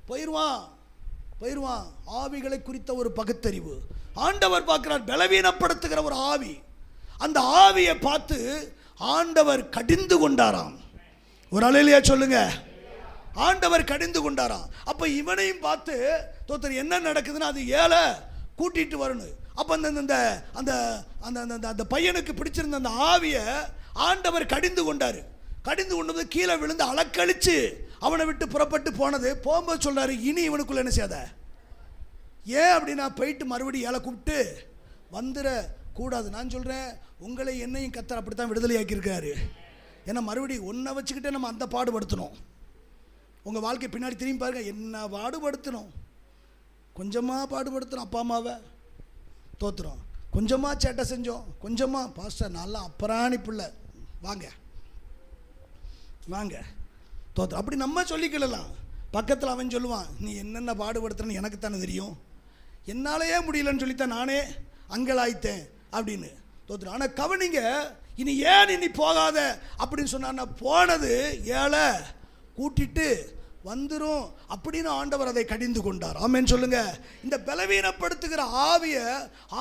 போயிடுவான். ஆவிகளை குறித்த ஒரு பகுத்தறிவு ஆண்டவர் பார்க்கிறார். பலவீனப்படுத்துகிற ஒரு ஆவி, அந்த ஆவியை பார்த்து ஆண்டவர் கடிந்து கொண்டாராம். ஒரு அலையிலேயே சொல்லுங்க, ஆண்டவர் கடிந்து கொண்டாராம். அப்போ இவனையும் பார்த்து தோத்தர் என்ன நடக்குதுன்னா, அது 7 கூட்டிட்டு வரணும். அப்போ அந்த பையனுக்கு பிடிச்சிருந்த அந்த ஆவியை ஆண்டவர் கடிந்து கொண்டார். கடிந்து கொண்டது கீழே விழுந்து அலக்கழிச்சு அவனை விட்டு புறப்பட்டு போனது. போகும்போது சொல்றாரு, இனி இவனுக்குள்ள என்ன செய்யாத, ஏன் அப்படின்னா போயிட்டு மறுபடியும் ஏழை கூப்பிட்டு வந்துட கூடாது. நான் சொல்கிறேன், உங்களை என்னையும் கர்த்தர் அப்படி தான் விடுதலையாக்கியிருக்காரு. ஏன்னா மறுபடியும் ஒன்றை வச்சுக்கிட்டே நம்ம அந்த பாடுபடுத்தணும். உங்கள் வாழ்க்கை பின்னாடி திரும்பி பாருங்கள், என்ன பாடுபடுத்தணும். கொஞ்சமாக பாடுபடுத்தணும், அப்பா அம்மாவை தோற்றுறோம். கொஞ்சமாக சேட்டை செஞ்சோம், கொஞ்சமாக பாஸ்டர் நல்லா அப்புறாணி பிள்ளை வாங்க வாங்க தோற்று. அப்படி நம்ம சொல்லிக்கலாம். பக்கத்தில் அவன் சொல்லுவான், நீ என்னென்ன பாடுபடுத்துறன்னு எனக்கு தானே தெரியும், என்னாலேயே முடியலன்னு சொல்லித்தான் நானே அங்கலாய்த்தேன் அப்படின்னு தோற்று. ஆனால் கவனிங்க, இனி ஏன் இனி போகாத அப்படின்னு சொன்னா, போனது ஏழை கூட்டிட்டு வந்துடும் அப்படின்னு ஆண்டவர் அதை கடிந்து கொண்டார். ஆமென் சொல்லுங்க. இந்த பலவீனப்படுத்துகிற ஆவியை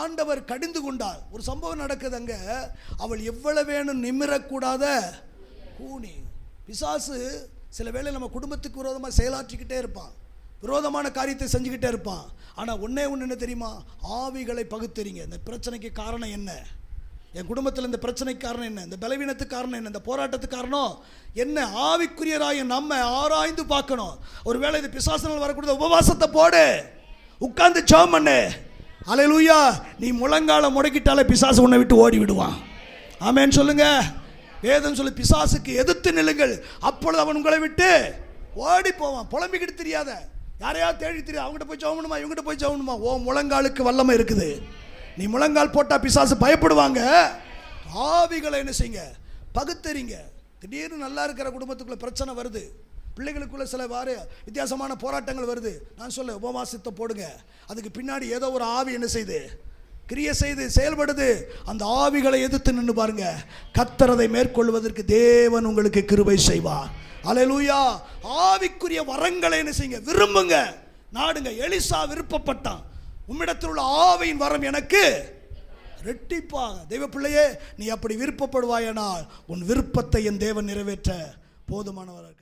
ஆண்டவர் கடிந்து கொண்டார். ஒரு சம்பவம் நடக்குது அங்க. அவள் எவ்வளவு வேணும் நிமிரக்கூடாத கூனி. பிசாசு சில வேளை நம்ம குடும்பத்துக்கு விரோதமாக செயலாற்றிக்கிட்டே இருப்பான், விரோதமான காரியத்தை செஞ்சுக்கிட்டே இருப்பான். ஆனால் ஒன்றே ஒன்று என்ன தெரியுமா, ஆவிகளை பகுத்தறிங்க. இந்த பிரச்சனைக்கு காரணம் என்ன, என் குடும்பத்தில் இந்த பிரச்சனைக்கு காரணம் என்ன, இந்த பலவீனத்துக்கு காரணம் என்ன, இந்த போராட்டத்துக்கு காரணம் என்ன, ஆவிக்குரியராய நம்ம ஆராய்ந்து பார்க்கணும். ஒருவேளை இது பிசாசினால் வரக்கூடிய உபவாசத்தை போடு, உட்கார்ந்து ஜெபம் பண்ணு. அல்லேலூயா. நீ முழங்கால முடக்கிட்டாலே பிசாசு உன்னை விட்டு ஓடி விடுவான். ஆமென் சொல்லுங்க. வேதம் சொல்லு, பிசாசுக்கு எதிர்த்து நில்லுங்கள், அப்பொழுது அவன் உங்களை விட்டு ஓடி போவான். புலம்பிக்கிட்டு தெரியாத, யாரையாவது தேடி தெரியாது, அவங்ககிட்ட போய் ஜெபணுமா இவங்ககிட்ட போய் ஜெபணுமா. ஓ முழங்காலுக்கு வல்லமை இருக்குது. நீ முழங்கால் போட்டால் பிசாசு பயப்படுவாங்க. ஆவிகளை என்ன செய்யுங்க, பகுத்தறிங்க. திடீர்னு நல்லா இருக்கிற குடும்பத்துக்குள்ள பிரச்சனை வருது, பிள்ளைகளுக்குள்ள சில வித்தியாசமான போராட்டங்கள் வருது. நான் சொல்ல, உபவாசத்தை போடுங்க. அதுக்கு பின்னாடி ஏதோ ஒரு ஆவி என்ன செய்யுது, கிரியை செய்து செயல்படுது. அந்த ஆவிகளை எதிர்த்து நின்று பாருங்க. கர்த்தர் அதை மேற்கொள்வதற்கு தேவன் உங்களுக்கு கிருபை செய்வார். அல்லேலூயா. ஆவிக்குரிய வரங்களை என்ன செய்யுங்க, விரும்புங்க, நாடுங்க. எலிசா விருப்பப்பட்டான், உம்மிடத்தில் உள்ள ஆவியின் வரம் எனக்கு ரெட்டிப்பாக. தெய்வ பிள்ளையே, நீ அப்படி விருப்பப்படுவாயனால் உன் விருப்பத்தை என் தேவன் நிறைவேற்ற போதுமானவராக.